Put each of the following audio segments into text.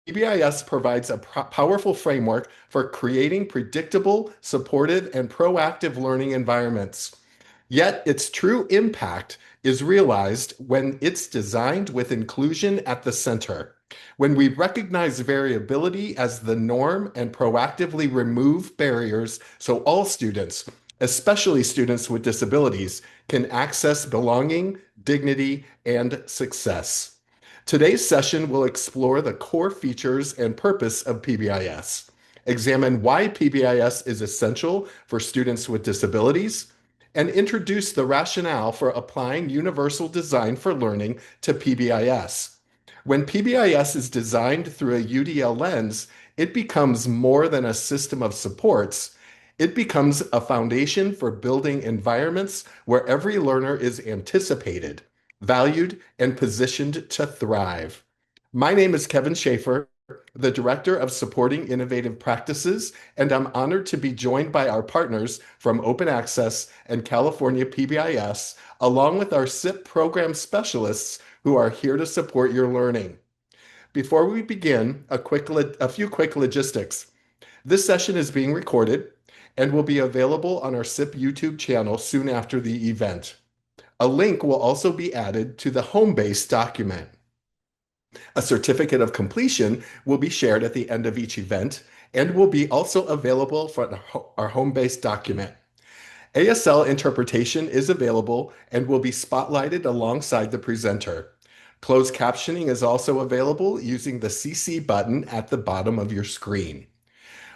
PBIS provides a powerful framework for creating predictable, supportive, and proactive learning environments. Yet its true impact is realized when it's designed with inclusion at the center. When we recognize variability as the norm and proactively remove barriers so all students, especially students with disabilities, can access belonging, dignity, and success. Today's session will explore the core features and purpose of PBIS, examine why PBIS is essential for students with disabilities, and introduce the rationale for applying universal design for learning to PBIS. When PBIS is designed through a UDL lens, it becomes more than a system of supports. It becomes a foundation for building environments where every learner is anticipated, valued, and positioned to thrive. My name is Kevin Schaefer, the Director of Supporting Innovative Practices, and I'm honored to be joined by our partners from Open Access and California PBIS, along with our SIP program specialists who are here to support your learning. Before we begin, a few quick logistics. This session is being recorded and will be available on our SIP YouTube channel soon after the event. A link will also be added to the home base document. A certificate of completion will be shared at the end of each event and will be also available for our home base document. ASL interpretation is available and will be spotlighted alongside the presenter. Closed captioning is also available using the CC button at the bottom of your screen.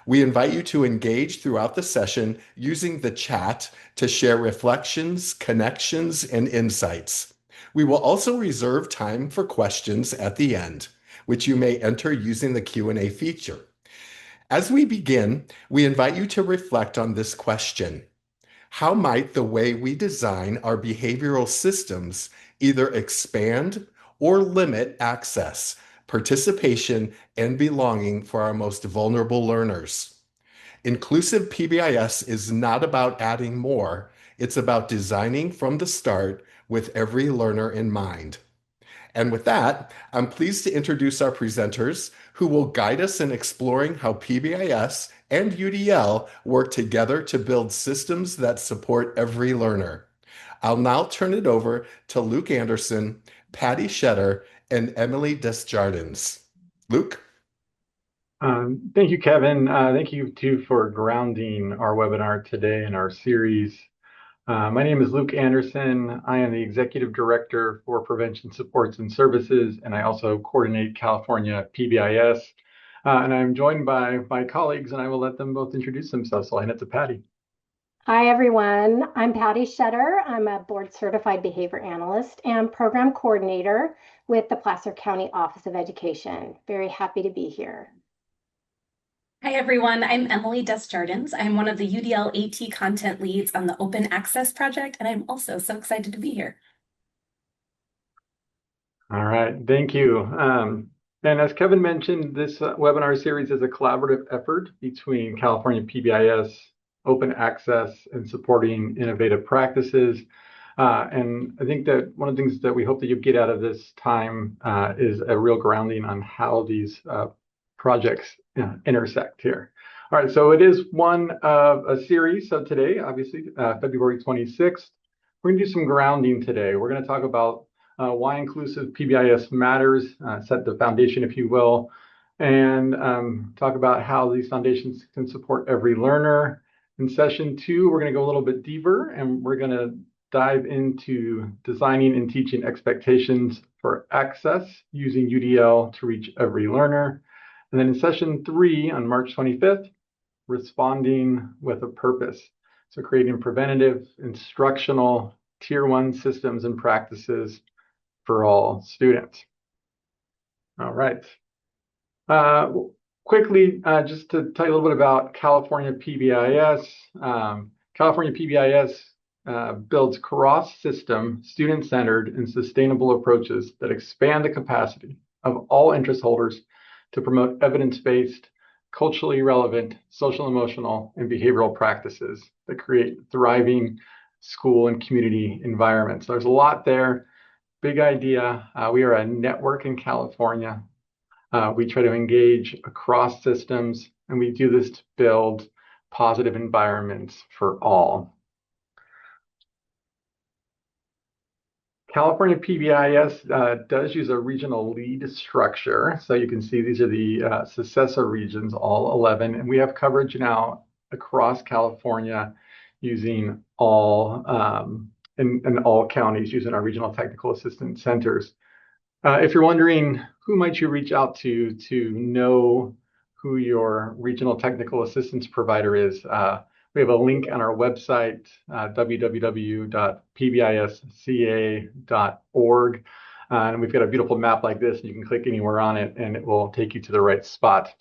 We invite you to engage throughout the session using the chat to share reflections, connections, and insights. We will also reserve time for questions at the end, which you may enter using the Q&A feature. As we begin, we invite you to reflect on this question. How might the way we design our behavioral systems either expand or limit access, participation, and belonging for our most vulnerable learners? Inclusive PBIS is not about adding more, it's about designing from the start with every learner in mind. And with that, I'm pleased to introduce our presenters who will guide us in exploring how PBIS and UDL work together to build systems that support every learner. I'll now turn it over to Luke Anderson, Patty Shetter, and Emily Desjardins. Luke? Thank you, Kevin. Thank you, too, for grounding our webinar today in our series. My name is Luke Anderson. I am the Executive Director for Prevention Supports and Services, and I also coordinate California PBIS. And I'm joined by my colleagues, and I will let them both introduce themselves. So I'll hand it to Patty. Hi, everyone. I'm Patty Shetter. I'm a board certified behavior analyst and program coordinator with the Placer County Office of Education. Very happy to be here. Hi, everyone. I'm Emily Desjardins. I'm one of the UDL AT content leads on the Open Access project, and I'm also so excited to be here. All right, thank you. And as Kevin mentioned, this webinar series is a collaborative effort between California PBIS, Open Access, and Supporting Innovative Practices. And I think that one of the things that we hope that you get out of this time is a real grounding on how these projects intersect here. All right, so it is one of a series. So today, obviously, February 26th, we're gonna do some grounding today. We're gonna talk about why inclusive PBIS matters, set the foundation, if you will, and talk about how these foundations can support every learner. In session 2, we're gonna go a little bit deeper, and we're gonna dive into designing and teaching expectations for access using UDL to reach every learner. And then in session 3 on March 25th, responding with a purpose. So creating preventative, instructional, tier 1 systems and practices for all students. All right. Quickly, just to tell you a little bit about California PBIS. California PBIS builds cross-system, student-centered, and sustainable approaches that expand the capacity of all interest holders to promote evidence-based, culturally relevant, social, emotional, and behavioral practices that create thriving school and community environments. There's a lot there. Big idea. We are a network in California. We try to engage across systems, and we do this to build positive environments for all. California PBIS does use a regional lead structure. So you can see these are the successor regions, all 11, and we have coverage now across California using all in all counties using our regional technical assistance centers. If you're wondering who might you reach out to know who your regional technical assistance provider is, we have a link on our website, www.pbisca.org. And we've got a beautiful map like this, and you can click anywhere on it, and it will take you to the right spot.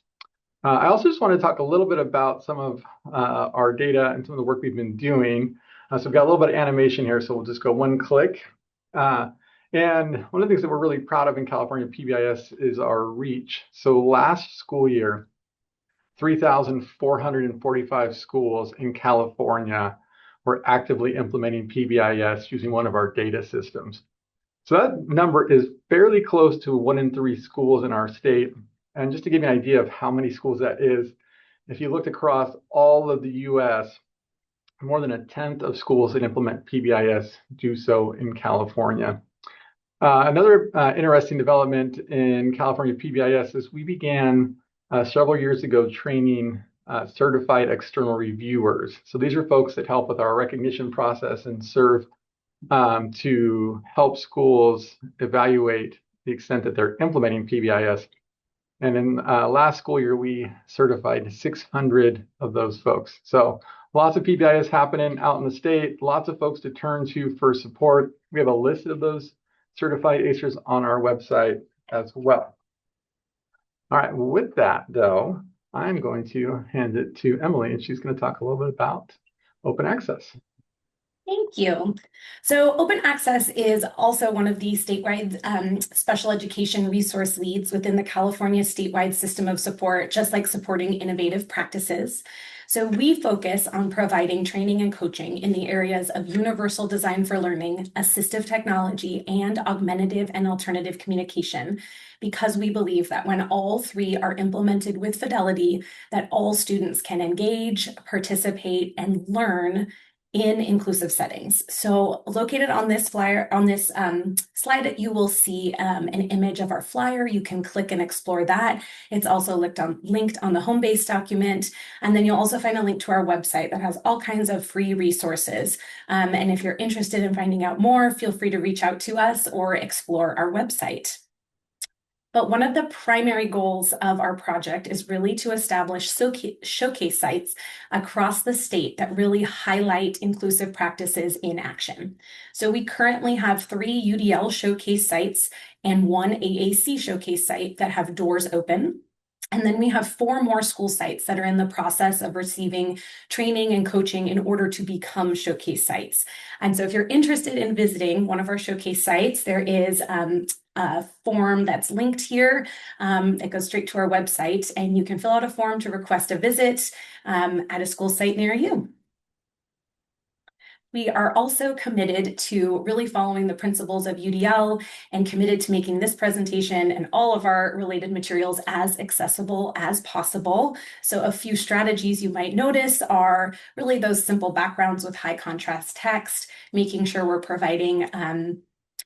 I also just want to talk a little bit about some of our data and some of the work we've been doing. So we've got a little bit of animation here, so we'll just go one click. And one of the things that we're really proud of in California PBIS is our reach. So last school year, 3,445 schools in California were actively implementing PBIS using one of our data systems. So that number is fairly close to 1 in 3 schools in our state. And just to give you an idea of how many schools that is, if you looked across all of the US, more than 1/10 of schools that implement PBIS do so in California. Another interesting development in California PBIS is we began several years ago training certified external reviewers. So these are folks that help with our recognition process and serve to help schools evaluate the extent that they're implementing PBIS. And in last school year, we certified 600 of those folks. So lots of PBIS happening out in the state, lots of folks to turn to for support. We have a list of those certified ACERs on our website as well. All right, with that though, I'm going to hand it to Emily, and she's going to talk a little bit about open access. Thank you. So open access is also one of the statewide special education resource leads within the California statewide system of support, just like supporting innovative practices. So we focus on providing training and coaching in the areas of universal design for learning, assistive technology, and augmentative and alternative communication, because we believe that when all three are implemented with fidelity, that all students can engage, participate, and learn in inclusive settings. So located on this flyer, on this slide, you will see an image of our flyer. You can click and explore that. It's also linked on the home base document. And then you'll also find a link to our website that has all kinds of free resources. And if you're interested in finding out more, feel free to reach out to us or explore our website. But one of the primary goals of our project is really to establish showcase sites across the state that really highlight inclusive practices in action. So we currently have 3 UDL showcase sites and 1 AAC showcase site that have doors open. And then we have 4 more school sites that are in the process of receiving training and coaching in order to become showcase sites. And so if you're interested in visiting one of our showcase sites, there is a form that's linked here. It goes straight to our website, and you can fill out a form to request a visit at a school site near you. We are also committed to really following the principles of UDL and committed to making this presentation and all of our related materials as accessible as possible. So a few strategies you might notice are really those simple backgrounds with high contrast text, making sure we're providing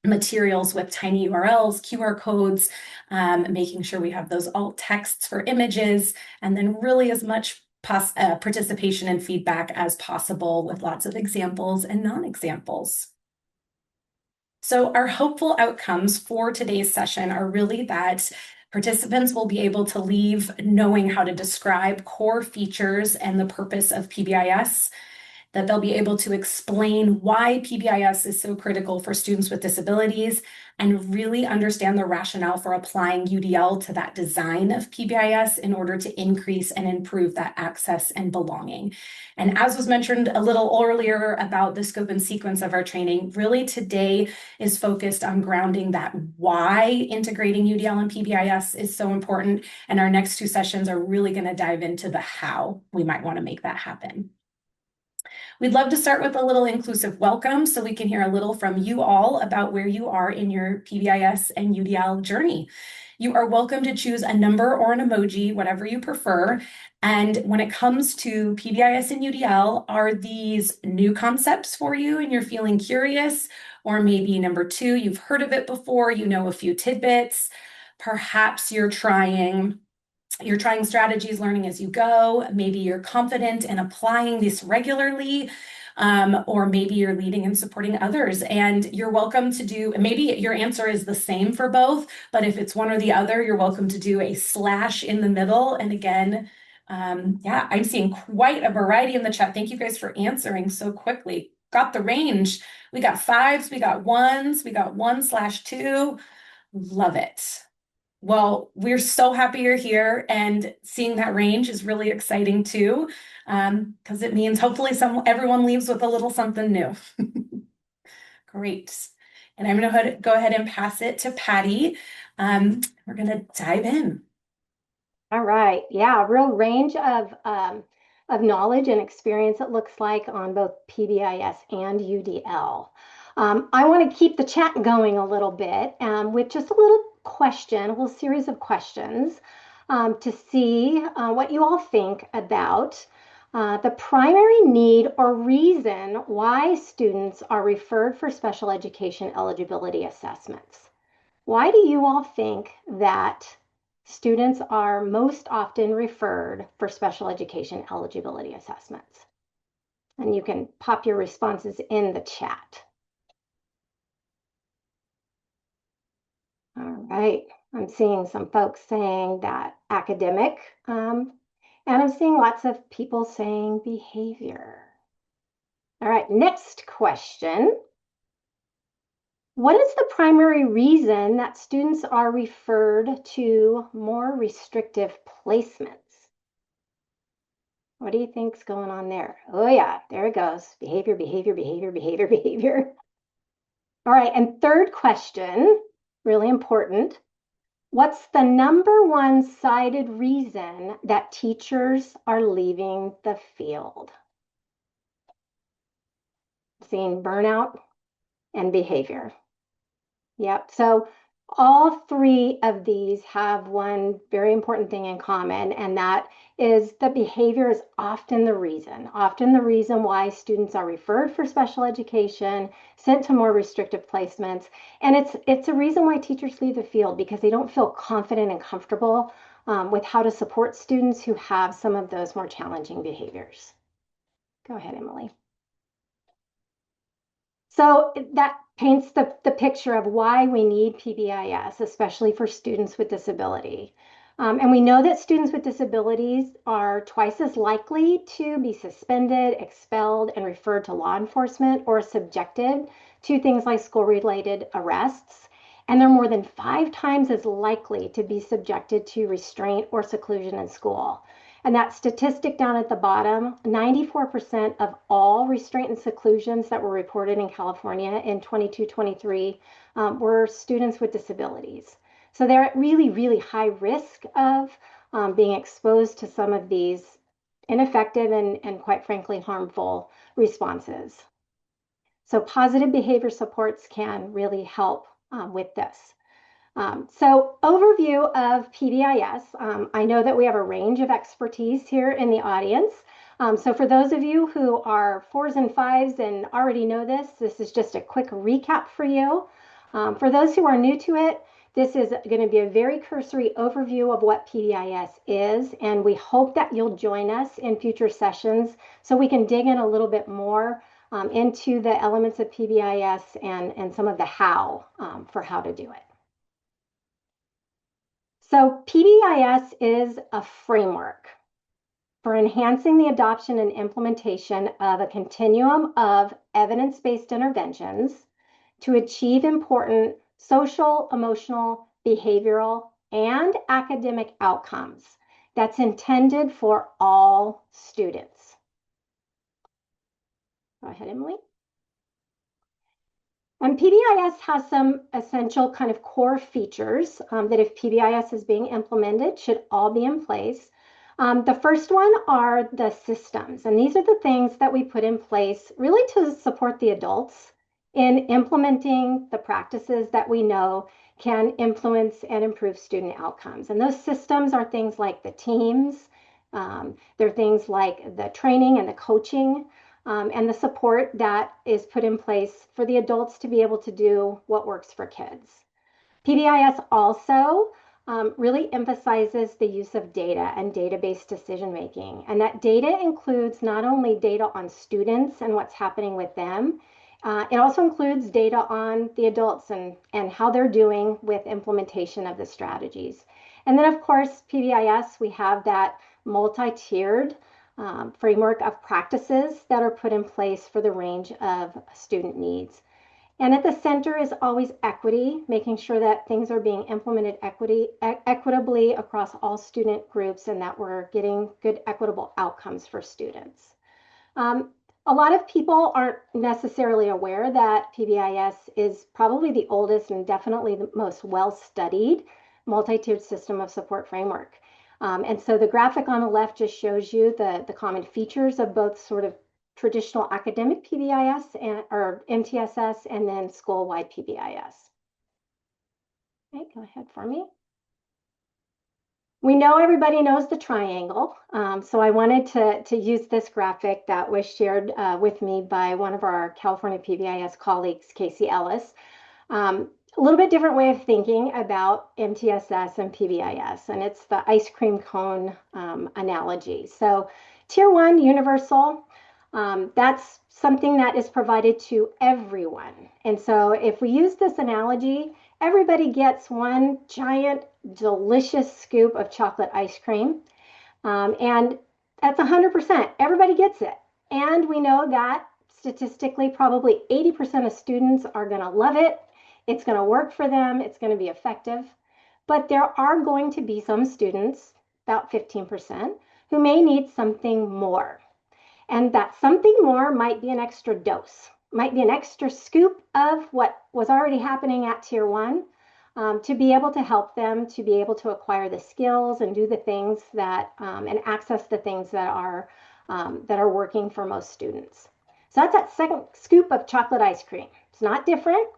materials with tiny URLs, QR codes, making sure we have those alt texts for images, and then really as much participation and feedback as possible with lots of examples and non-examples. So our hopeful outcomes for today's session are really that participants will be able to leave knowing how to describe core features and the purpose of PBIS, that they'll be able to explain why PBIS is so critical for students with disabilities, and really understand the rationale for applying UDL to that design of PBIS in order to increase and improve that access and belonging. And as was mentioned a little earlier about the scope and sequence of our training, really today is focused on grounding that why integrating UDL and PBIS is so important. And our next 2 sessions are really going to dive into the how we might want to make that happen. We'd love to start with a little inclusive welcome so we can hear a little from you all about where you are in your PBIS and UDL journey. You are welcome to choose a number or an emoji, whatever you prefer. And when it comes to PBIS and UDL, are these new concepts for you and you're feeling curious? Or maybe number two, you've heard of it before, you know a few tidbits. Perhaps you're trying strategies, learning as you go. Maybe you're confident in applying this regularly, or maybe you're leading and supporting others. And you're welcome to do, maybe your answer is the same for both, but if it's one or the other, you're welcome to do a slash in the middle. And again, yeah, I'm seeing quite a variety in the chat. Thank you guys for answering so quickly. Got the range. We got fives, we got ones, we got 1/2. Love it. Well, we're so happy you're here, and seeing that range is really exciting too, because it means hopefully everyone leaves with a little something new. Great. And I'm going to go ahead and pass it to Patty. We're going to dive in. All right. Yeah, a real range of knowledge and experience it looks like on both PBIS and UDL. I want to keep the chat going a little bit with just a little series of questions to see what you all think about the primary need or reason why students are referred for special education eligibility assessments. Why do you all think that students are most often referred for special education eligibility assessments? And you can pop your responses in the chat. All right, I'm seeing some folks saying that academic, and I'm seeing lots of people saying behavior. All right, next question. What is the primary reason that students are referred to more restrictive placements? What do you think's going on there? Oh yeah, there it goes. Behavior, behavior, behavior, behavior, behavior. All right, and third question, really important. What's the number one cited reason that teachers are leaving the field? Seeing burnout and behavior. Yep, so all three of these have one very important thing in common, and that is that behavior is often the reason why students are referred for special education, sent to more restrictive placements, and it's a reason why teachers leave the field because they don't feel confident and comfortable with how to support students who have some of those more challenging behaviors. Go ahead, Emily. So that paints the picture of why we need PBIS, especially for students with disability. And we know that students with disabilities are twice as likely to be suspended, expelled, and referred to law enforcement or subjected to things like school-related arrests. And they're more than 5 times as likely to be subjected to restraint or seclusion in school. And that statistic down at the bottom, 94% of all restraint and seclusions that were reported in California in 22-23 were students with disabilities. So they're at really, really high risk of being exposed to some of these ineffective and quite frankly, harmful responses. So positive behavior supports can really help with this. So overview of PBIS. I know that we have a range of expertise here in the audience. So for those of you who are 4s and 5s and already know this is just a quick recap for you. For those who are new to it, this is going to be a very cursory overview of what PBIS is, and we hope that you'll join us in future sessions so we can dig in a little bit more into the elements of PBIS and some of the how for how to do it. So PBIS is a framework for enhancing the adoption and implementation of a continuum of evidence-based interventions to achieve important social, emotional, behavioral, and academic outcomes that's intended for all students. Go ahead, Emily. And PBIS has some essential kind of core features that if PBIS is being implemented should all be in place. The first one are the systems, and these are the things that we put in place really to support the adults in implementing the practices that we know can influence and improve student outcomes. And those systems are things like the teams, they're things like the training and the coaching, and the support that is put in place for the adults to be able to do what works for kids. PBIS also really emphasizes the use of data and database decision making. And that data includes not only data on students and what's happening with them, it also includes data on the adults and how they're doing with implementation of the strategies. And then, of course, PBIS, we have that multi-tiered framework of practices that are put in place for the range of student needs. And at the center is always equity, making sure that things are being implemented equitably across all student groups and that we're getting good equitable outcomes for students. A lot of people aren't necessarily aware that PBIS is probably the oldest and definitely the most well-studied multi-tiered system of support framework. And so the graphic on the left just shows you the common features of both sort of traditional academic PBIS or MTSS and then school-wide PBIS. Okay, go ahead for me. We know everybody knows the triangle, so I wanted to use this graphic that was shared with me by one of our California PBIS colleagues, Casey Ellis. A little bit different way of thinking about MTSS and PBIS, and it's the ice cream cone analogy. So Tier 1, universal, that's something that is provided to everyone. And so if we use this analogy, everybody gets one giant, delicious scoop of chocolate ice cream. And that's 100%. Everybody gets it. And we know that statistically, probably 80% of students are going to love it. It's going to work for them. It's going to be effective. But there are going to be some students, about 15%, who may need something more. And that something more might be an extra dose, might be an extra scoop of what was already happening at Tier 1 to be able to help them to be able to acquire the skills and do the things that and access the things that are working for most students. So that's that second scoop of chocolate ice cream. It's not different.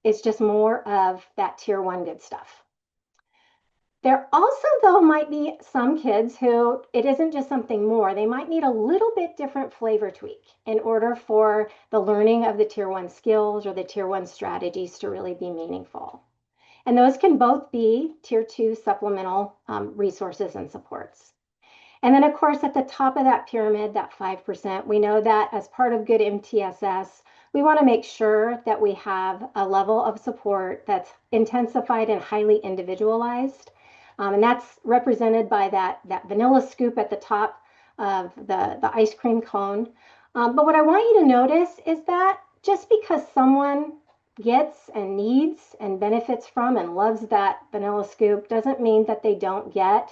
It's just more of that Tier 1 good stuff. There also, though, might be some kids who it isn't just something more. They might need a little bit different flavor tweak in order for the learning of the Tier 1 skills or the Tier 1 strategies to really be meaningful. And those can both be Tier 2 supplemental resources and supports. And then, of course, at the top of that pyramid, that 5%, we know that as part of good MTSS, we want to make sure that we have a level of support that's intensified and highly individualized. And that's represented by that vanilla scoop at the top of the ice cream cone. But what I want you to notice is that just because someone gets and needs and benefits from and loves that vanilla scoop doesn't mean that they don't get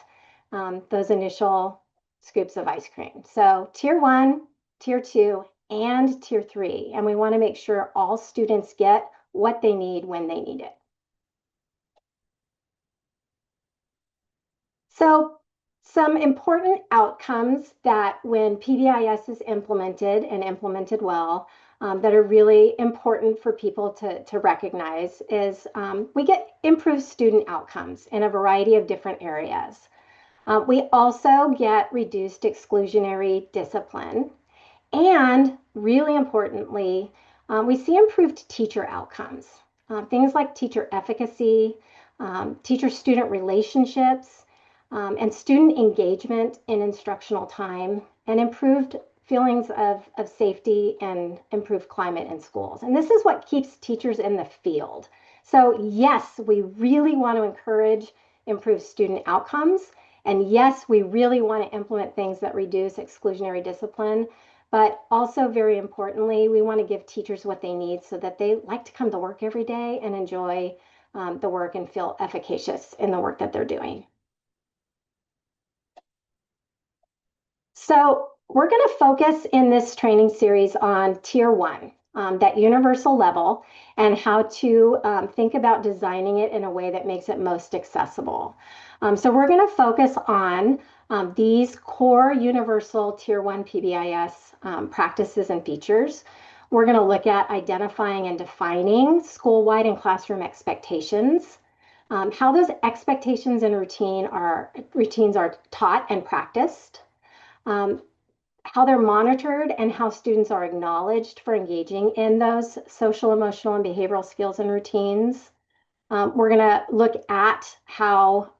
those initial scoops of ice cream. So Tier 1, Tier 2, and Tier 3. And we want to make sure all students get what they need when they need it. So some important outcomes that when PBIS is implemented and implemented well, that are really important for people to recognize is we get improved student outcomes in a variety of different areas. We also get reduced exclusionary discipline. And really importantly, we see improved teacher outcomes, things like teacher efficacy, teacher-student relationships, and student engagement in instructional time, and improved feelings of safety and improved climate in schools. And this is what keeps teachers in the field. So yes, we really want to encourage improved student outcomes. And yes, we really want to implement things that reduce exclusionary discipline. But also, very importantly, we want to give teachers what they need so that they like to come to work every day and enjoy the work and feel efficacious in the work that they're doing. So we're going to focus in this training series on Tier 1, that universal level, and how to think about designing it in a way that makes it most accessible. So we're going to focus on these core universal Tier 1 PBIS practices and features. We're going to look at identifying and defining school-wide and classroom expectations, how those expectations and routines are taught and practiced, how they're monitored, and how students are acknowledged for engaging in those social, emotional, and behavioral skills and routines. We're going to look at how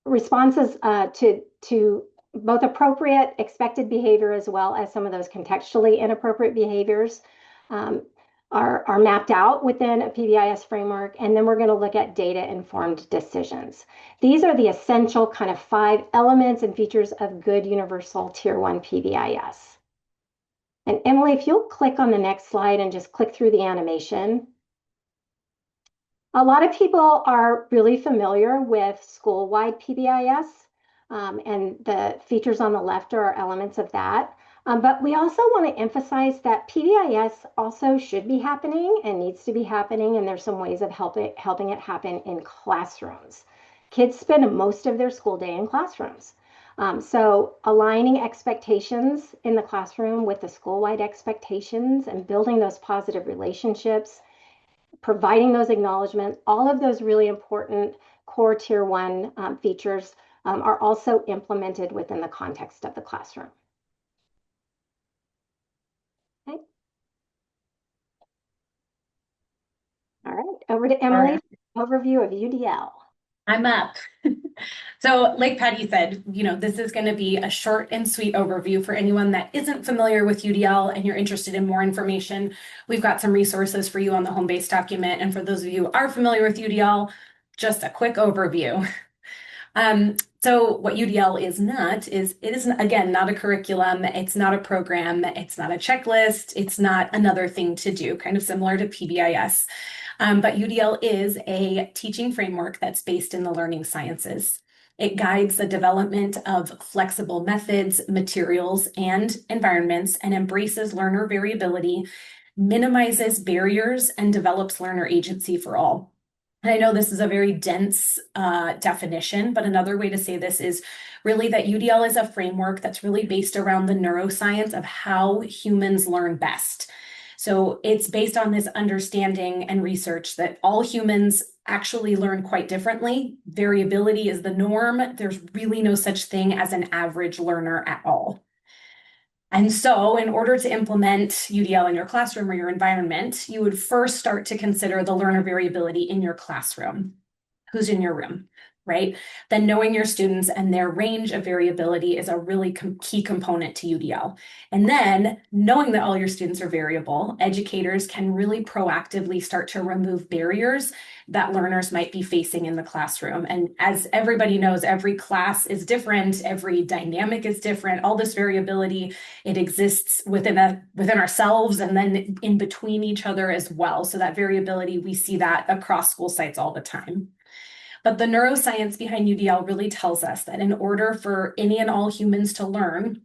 responses to both appropriate expected behavior as well as some of those contextually inappropriate behaviors are mapped out within a PBIS framework. And then we're going to look at data-informed decisions. These are the essential kind of 5 elements and features of good universal Tier 1 PBIS. And Emily, if you'll click on the next slide and just click through the animation. A lot of people are really familiar with school-wide PBIS, and the features on the left are elements of that. But we also want to emphasize that PBIS also should be happening and needs to be happening, and there's some ways of helping it happen in classrooms. Kids spend most of their school day in classrooms. So aligning expectations in the classroom with the school-wide expectations and building those positive relationships, providing those acknowledgments, all of those really important core Tier 1 features are also implemented within the context of the classroom. Okay. All right, over to Emily, overview of UDL. I'm up. So like Patty said, this is going to be a short and sweet overview for anyone that isn't familiar with UDL and you're interested in more information. We've got some resources for you on the home base document. And for those of you who are familiar with UDL, just a quick overview. So what UDL is not is, it is, again, not a curriculum. It's not a program. It's not a checklist. It's not another thing to do, kind of similar to PBIS. But UDL is a teaching framework that's based in the learning sciences. It guides the development of flexible methods, materials, and environments, and embraces learner variability, minimizes barriers, and develops learner agency for all. And I know this is a very dense definition, but another way to say this is really that UDL is a framework that's really based around the neuroscience of how humans learn best. So it's based on this understanding and research that all humans actually learn quite differently. Variability is the norm. There's really no such thing as an average learner at all. And so in order to implement UDL in your classroom or your environment, you would first start to consider the learner variability in your classroom. Who's in your room, right? Then knowing your students and their range of variability is a really key component to UDL. And then knowing that all your students are variable, educators can really proactively start to remove barriers that learners might be facing in the classroom. And as everybody knows, every class is different, every dynamic is different, all this variability, it exists within ourselves and then in between each other as well. So that variability, we see that across school sites all the time. But the neuroscience behind UDL really tells us that in order for any and all humans to learn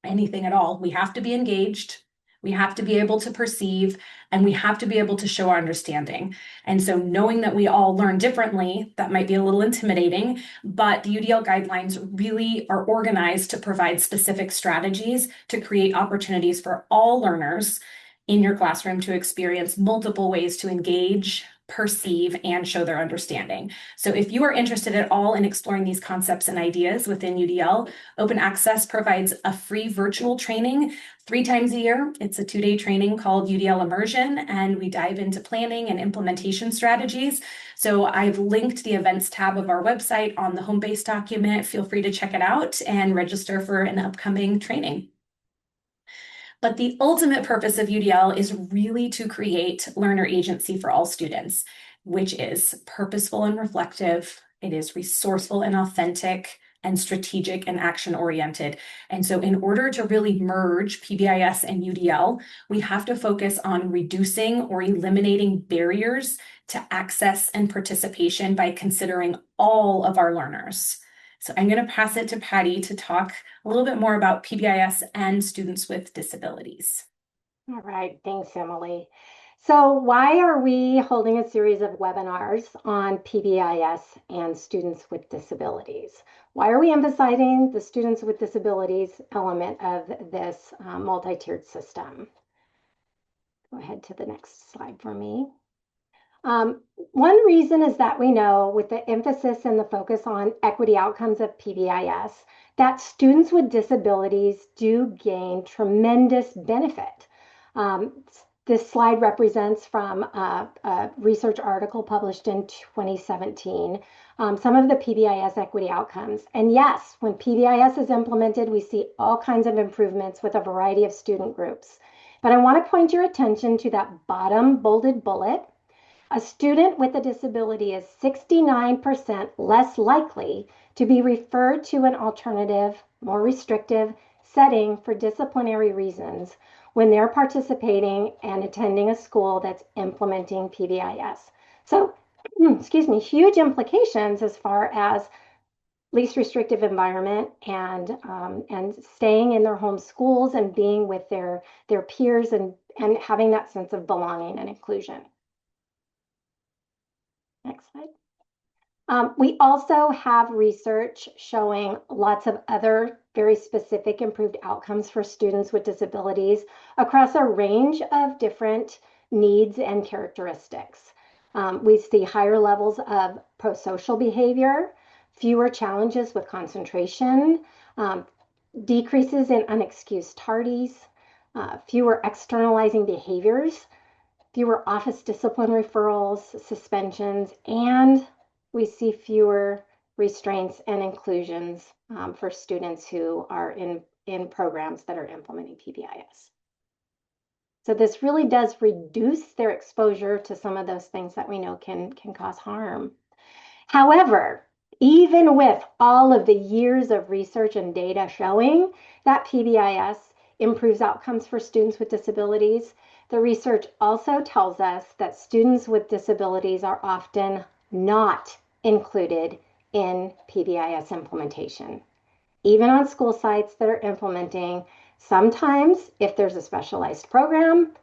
anything at all, we have to be engaged, we have to be able to perceive, and we have to be able to show our understanding. And so knowing that we all learn differently, that might be a little intimidating, but the UDL guidelines really are organized to provide specific strategies to create opportunities for all learners in your classroom to experience multiple ways to engage, perceive, and show their understanding. So if you are interested at all in exploring these concepts and ideas within UDL, Open Access provides a free virtual training 3 times a year. It's a 2-day training called UDL Immersion, and we dive into planning and implementation strategies. So I've linked the events tab of our website on the home base document. Feel free to check it out and register for an upcoming training. But the ultimate purpose of UDL is really to create learner agency for all students, which is purposeful and reflective. It is resourceful and authentic and strategic and action-oriented. And so in order to really merge PBIS and UDL, we have to focus on reducing or eliminating barriers to access and participation by considering all of our learners. So I'm going to pass it to Patty to talk a little bit more about PBIS and students with disabilities. All right, thanks, Emily. So why are we holding a series of webinars on PBIS and students with disabilities? Why are we emphasizing the students with disabilities element of this multi-tiered system? Go ahead to the next slide for me. One reason is that we know, with the emphasis and the focus on equity outcomes of PBIS, that students with disabilities do gain tremendous benefit. This slide represents from a research article published in 2017, some of the PBIS equity outcomes. And yes, when PBIS is implemented, we see all kinds of improvements with a variety of student groups. But I want to point your attention to that bottom bolded bullet. A student with a disability is 69% less likely to be referred to an alternative, more restrictive setting for disciplinary reasons when they're participating and attending a school that's implementing PBIS. So, excuse me, huge implications as far as least restrictive environment and staying in their home schools and being with their peers and having that sense of belonging and inclusion. Next slide. We also have research showing lots of other very specific improved outcomes for students with disabilities across a range of different needs and characteristics. We see higher levels of prosocial behavior, fewer challenges with concentration, decreases in unexcused tardies, fewer externalizing behaviors, fewer office discipline referrals, suspensions, and we see fewer restraints and inclusions for students who are in programs that are implementing PBIS. So this really does reduce their exposure to some of those things that we know can cause harm. However, even with all of the years of research and data showing that PBIS improves outcomes for students with disabilities, the research also tells us that students with disabilities are often not included in PBIS implementation. Even on school sites that are implementing, sometimes if there's a specialized program,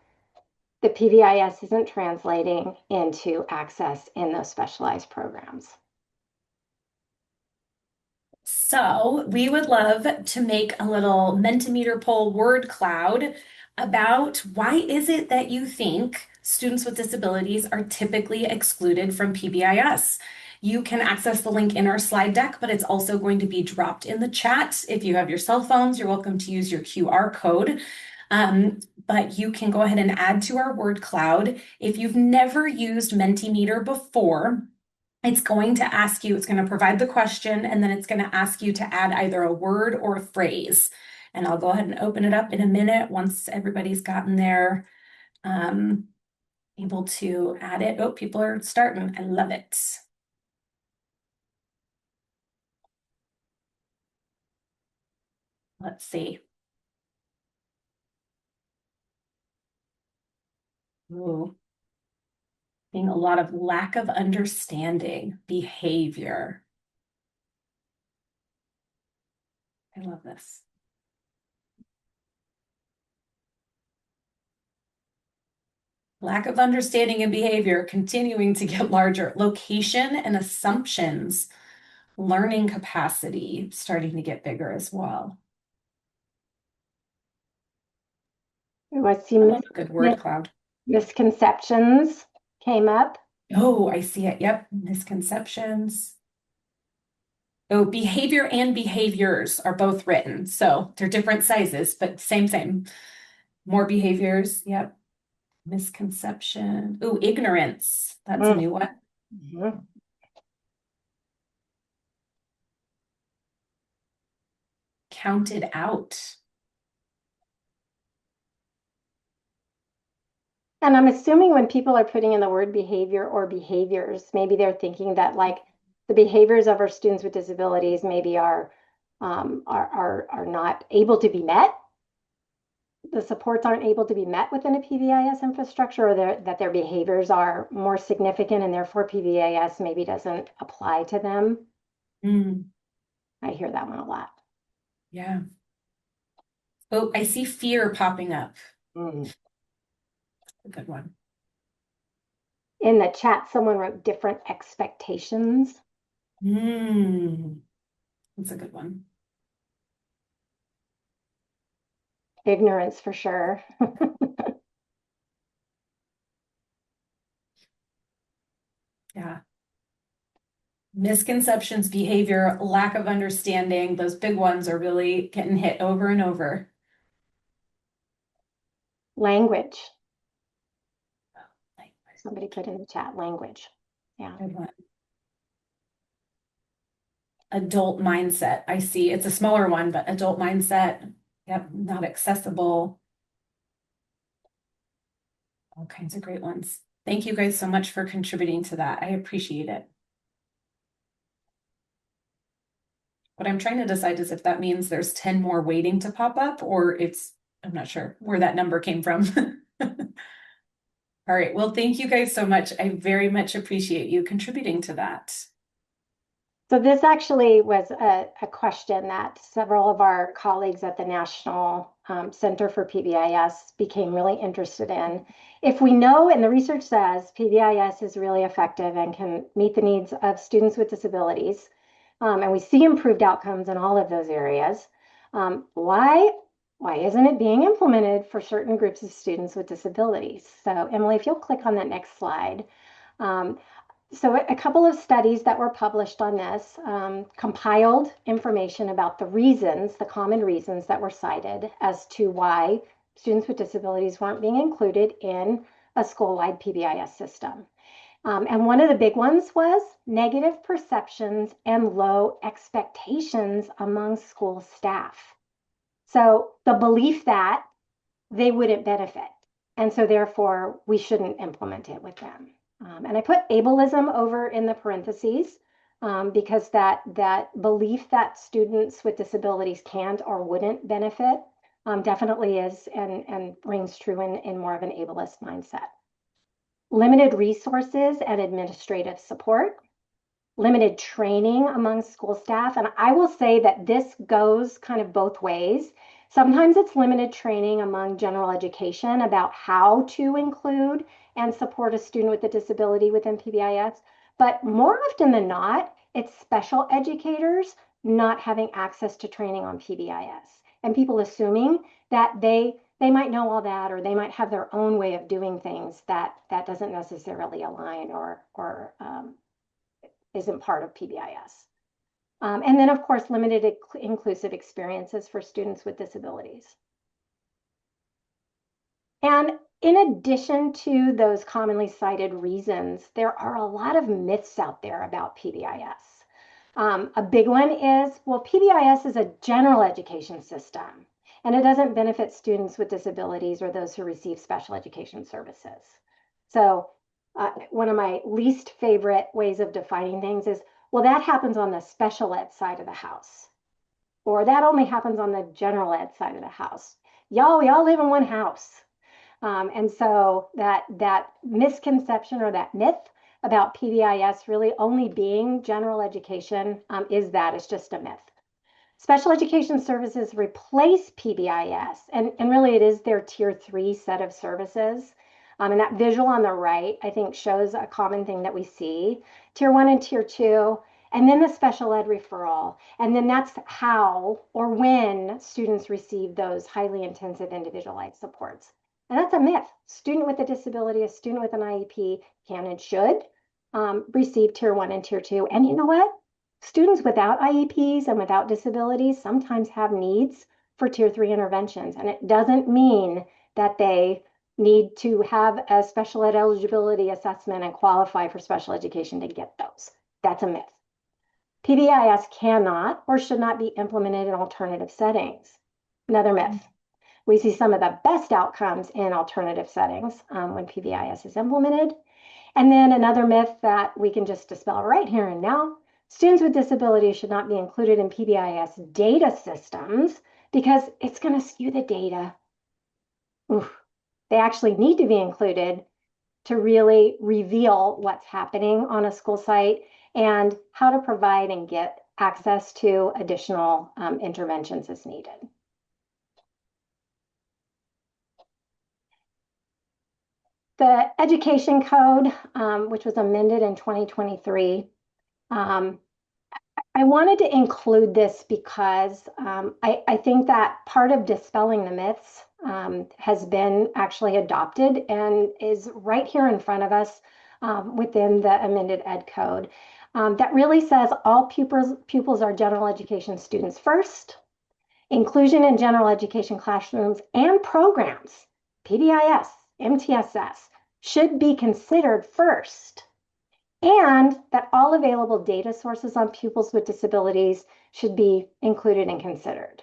the PBIS isn't translating into access in those specialized programs. So we would love to make a little Mentimeter poll word cloud about why is it that you think students with disabilities are typically excluded from PBIS. You can access the link in our slide deck, but it's also going to be dropped in the chat. If you have your cell phones, you're welcome to use your QR code. But you can go ahead and add to our word cloud. If you've never used Mentimeter before, it's going to ask you, it's going to provide the question, and then it's going to ask you to add either a word or a phrase. And I'll go ahead and open it up in a minute once everybody's gotten there, able to add it. Oh, people are starting. I love it. Let's see. Ooh. Being a lot of lack of understanding, behavior. I love this. Lack of understanding and behavior continuing to get larger. Location and assumptions. Learning capacity starting to get bigger as well. I see I love a good word cloud. Misconceptions came up. Oh, I see it. Yep. Misconceptions. Oh, behavior and behaviors are both written. So they're different sizes, but same. More behaviors. Yep. Misconception. Oh, ignorance. That's a new one. Mm-hmm. Counted out. And I'm assuming when people are putting in the word behavior or behaviors, maybe they're thinking that like the behaviors of our students with disabilities maybe are not able to be met. The supports aren't able to be met within a PBIS infrastructure, or that their behaviors are more significant and therefore PBIS maybe doesn't apply to them. I hear that one a lot. Yeah. Oh, I see fear popping up. A good one. In the chat, someone wrote different expectations. That's a good one. Ignorance for sure. Yeah. Misconceptions, behavior, lack of understanding, those big ones are really getting hit over and over. Language. Somebody put in the chat, language. Yeah. Good one. Adult mindset. I see it's a smaller one, but adult mindset. Yep, not accessible. All kinds of great ones. Thank you guys so much for contributing to that. I appreciate it. What I'm trying to decide is if that means there's 10 more waiting to pop up, or I'm not sure where that number came from. All right, well, thank you guys so much. I very much appreciate you contributing to that. So this actually was a question that several of our colleagues at the National Center for PBIS became really interested in. If we know, and the research says PBIS is really effective and can meet the needs of students with disabilities, and we see improved outcomes in all of those areas, why isn't it being implemented for certain groups of students with disabilities? So Emily, if you'll click on that next slide. So a couple of studies that were published on this compiled information about the common reasons that were cited as to why students with disabilities weren't being included in a school-wide PBIS system. And one of the big ones was negative perceptions and low expectations among school staff. So the belief that they wouldn't benefit, and so therefore we shouldn't implement it with them. And I put ableism over in the parentheses because that belief that students with disabilities can't or wouldn't benefit definitely is and rings true in more of an ableist mindset. Limited resources and administrative support, limited training among school staff. And I will say that this goes kind of both ways. Sometimes it's limited training among general education about how to include and support a student with a disability within PBIS. But more often than not, it's special educators not having access to training on PBIS and people assuming that they might know all that, or they might have their own way of doing things that doesn't necessarily align or isn't part of PBIS. And then, of course, limited inclusive experiences for students with disabilities. And in addition to those commonly cited reasons, there are a lot of myths out there about PBIS. A big one is, well, PBIS is a general education system, and it doesn't benefit students with disabilities or those who receive special education services. So one of my least favorite ways of defining things is, well, that happens on the special ed side of the house, or that only happens on the general ed side of the house. Y'all, we all live in one house. And so that misconception or that myth about PBIS really only being general education is just a myth. Special education services replace PBIS, and really it is their tier 3 set of services. And that visual on the right, I think, shows a common thing that we see. Tier 1 and Tier 2, and then the special ed referral. And then that's how or when students receive those highly intensive individualized supports. And that's a myth. Student with a disability, a student with an IEP can and should receive Tier 1 and Tier 2. And you know what? Students without IEPs and without disabilities sometimes have needs for Tier 3 interventions. And it doesn't mean that they need to have a special ed eligibility assessment and qualify for special education to get those. That's a myth. PBIS cannot or should not be implemented in alternative settings. Another myth. We see some of the best outcomes in alternative settings when PBIS is implemented. And then another myth that we can just dispel right here and now, students with disabilities should not be included in PBIS data systems because it's going to skew the data. Oof. They actually need to be included to really reveal what's happening on a school site and how to provide and get access to additional interventions as needed. The Education Code, which was amended in 2023, I wanted to include this because I think that part of dispelling the myths has been actually adopted and is right here in front of us within the amended Ed Code that really says all pupils are general education students first. Inclusion in general education classrooms and programs, PBIS, MTSS, should be considered first, and that all available data sources on pupils with disabilities should be included and considered.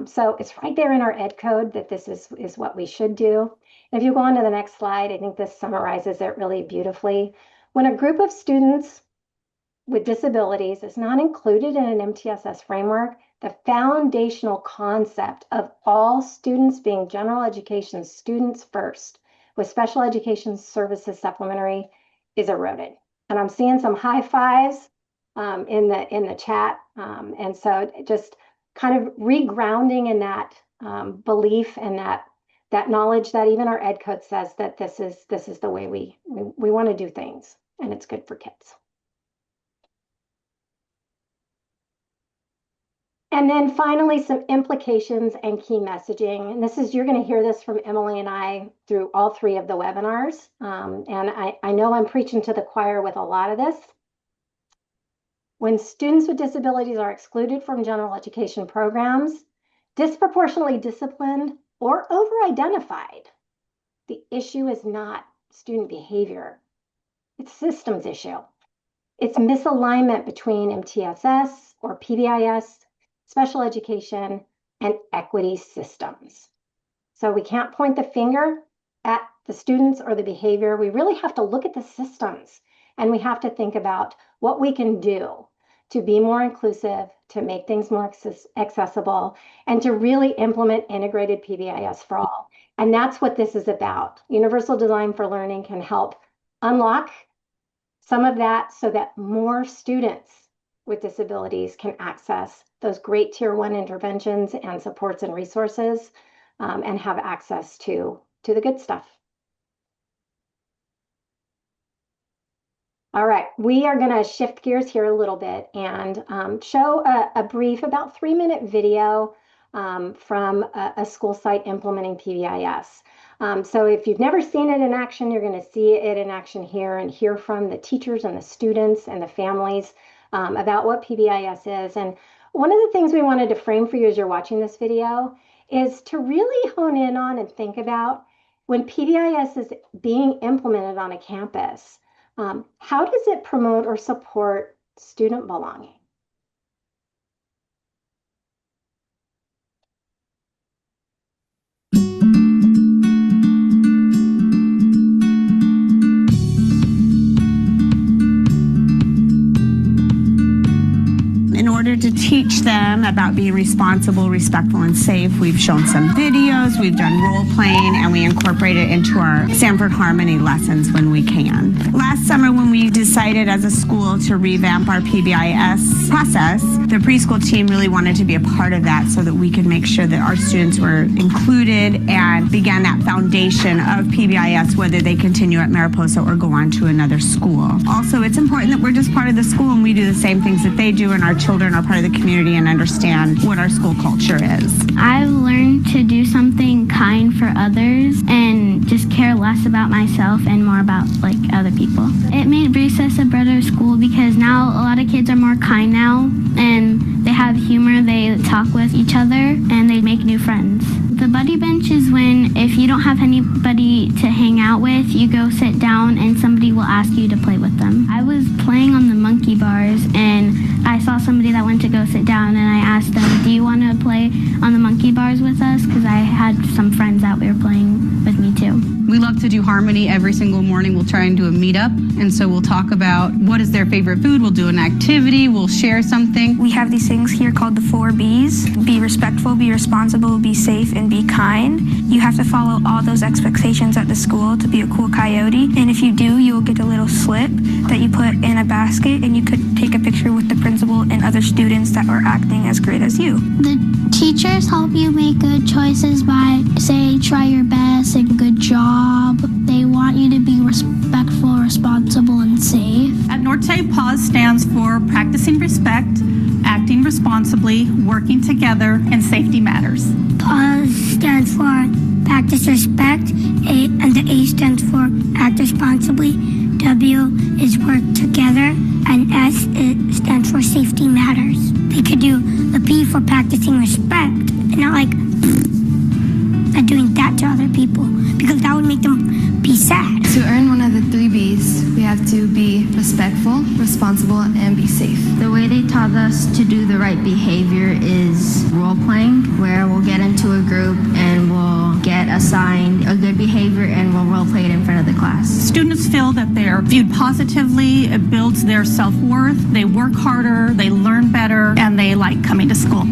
So it's right there in our Ed Code that this is what we should do. And if you go on to the next slide, I think this summarizes it really beautifully. When a group of students with disabilities is not included in an MTSS framework, the foundational concept of all students being general education students first, with special education services supplementary, is eroded. And I'm seeing some high fives in the chat, and so just kind of regrounding in that belief and that knowledge that even our Ed Code says that this is the way we want to do things, and it's good for kids. And then finally, some implications and key messaging. And this is, you're going to hear this from Emily and I through all three of the webinars. And I know I'm preaching to the choir with a lot of this. When students with disabilities are excluded from general education programs, disproportionately disciplined or over-identified, the issue is not student behavior. It's a systems issue. It's misalignment between MTSS or PBIS, special education, and equity systems. So we can't point the finger at the students or the behavior. We really have to look at the systems, and we have to think about what we can do to be more inclusive, to make things more accessible, and to really implement integrated PBIS for all. And that's what this is about. Universal Design for Learning can help unlock some of that so that more students with disabilities can access those great Tier 1 interventions and supports and resources, and have access to the good stuff. All right, we are going to shift gears here a little bit and show a brief, about 3-minute video from a school site implementing PBIS. So if you've never seen it in action, you're going to see it in action here and hear from the teachers and the students and the families about what PBIS is. And one of the things we wanted to frame for you as you're watching this video is to really hone in on and think about when PBIS is being implemented on a campus, how does it promote or support student belonging? In order to teach them about being responsible, respectful, and safe, we've shown some videos, we've done role playing, and we incorporate it into our Sanford Harmony lessons when we can. Last summer, when we decided as a school to revamp our PBIS process, the preschool team really wanted to be a part of that so that we could make sure that our students were included and began that foundation of PBIS, whether they continue at Mariposa or go on to another school. Also, it's important that we're just part of the school and we do the same things that they do, and our children are part of the community and understand what our school culture is. I've learned to do something kind for others and just care less about myself and more about other people. It made Recess a better school because now a lot of kids are more kind now and they have humor, they talk with each other, and they make new friends. The buddy bench is when if you don't have anybody to hang out with, you go sit down and somebody will ask you to play with them. I was playing on the monkey bars and I saw somebody that went to go sit down and I asked them, do you want to play on the monkey bars with us? Because I had some friends that were playing with me too. We love to do Harmony every single morning. We'll try and do a meetup, and so we'll talk about what is their favorite food, we'll do an activity, we'll share something. We have these things here called the 4 Bs. Be respectful, be responsible, be safe, and be kind. You have to follow all those expectations at the school to be a cool coyote, and if you do, you'll get a little slip that you put in a basket, and you could take a picture with the principal and other students that are acting as great as you. The teachers help you make good choices by saying try your best and good job. They want you to be respectful, responsible, and safe. At Northside PAWS stands for practicing respect, acting responsibly, working together, and safety matters. PAWS stands for practice respect, and the A stands for act responsibly, W is work together, and S stands for safety matters. They could do the P for practicing respect, and not like and doing that to other people, because that would make them be sad. To earn one of the 3 B's, we have to be respectful, responsible, and be safe. The way they taught us to do the right behavior is role playing, where we'll get into a group and we'll get assigned a good behavior and we'll role play it in front of the class. Students feel that they're viewed positively, it builds their self-worth, they work harder, they learn better, and they like coming to school.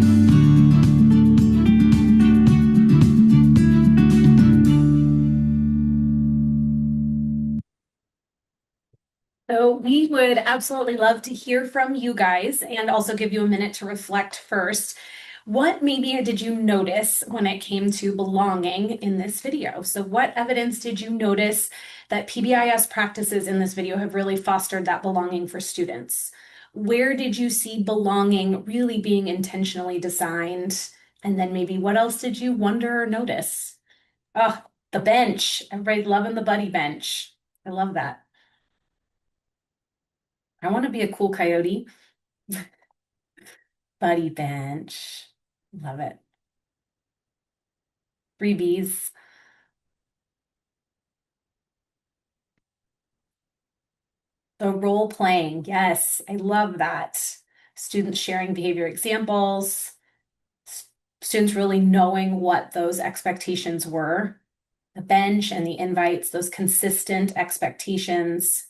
So we would absolutely love to hear from you guys and also give you a minute to reflect first. What maybe did you notice when it came to belonging in this video? So what evidence did you notice that PBIS practices in this video have really fostered that belonging for students? Where did you see belonging really being intentionally designed? And then maybe what else did you wonder or notice? Oh, the bench. Everybody's loving the buddy bench. I love that. I want to be a cool coyote. Buddy bench. Love it. 3 B's. The role playing. Yes, I love that. Students sharing behavior examples. Students really knowing what those expectations were. The bench and the invites, those consistent expectations.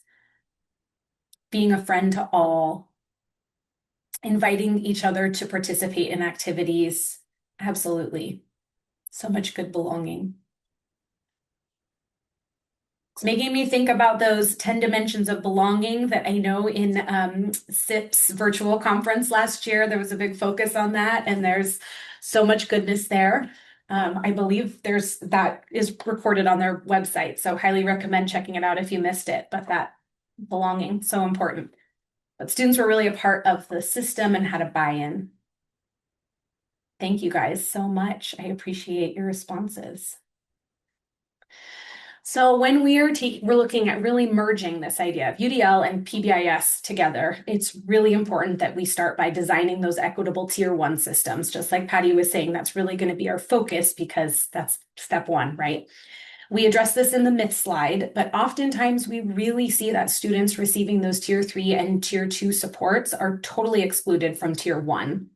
Being a friend to all, inviting each other to participate in activities. Absolutely. So much good belonging. It's making me think about those 10 dimensions of belonging that I know in SIP's virtual conference last year, there was a big focus on that, and there's so much goodness there. I believe that is recorded on their website, so highly recommend checking it out if you missed it, but that belonging, so important. But students were really a part of the system and had a buy-in. Thank you guys so much. I appreciate your responses. So when we're looking at really merging this idea of UDL and PBIS together, it's really important that we start by designing those equitable tier 1 systems. Just like Patty was saying, that's really going to be our focus because that's step 1, right? We address this in the myth slide, but oftentimes we really see that students receiving those tier 3 and tier 2 supports are totally excluded from tier 1.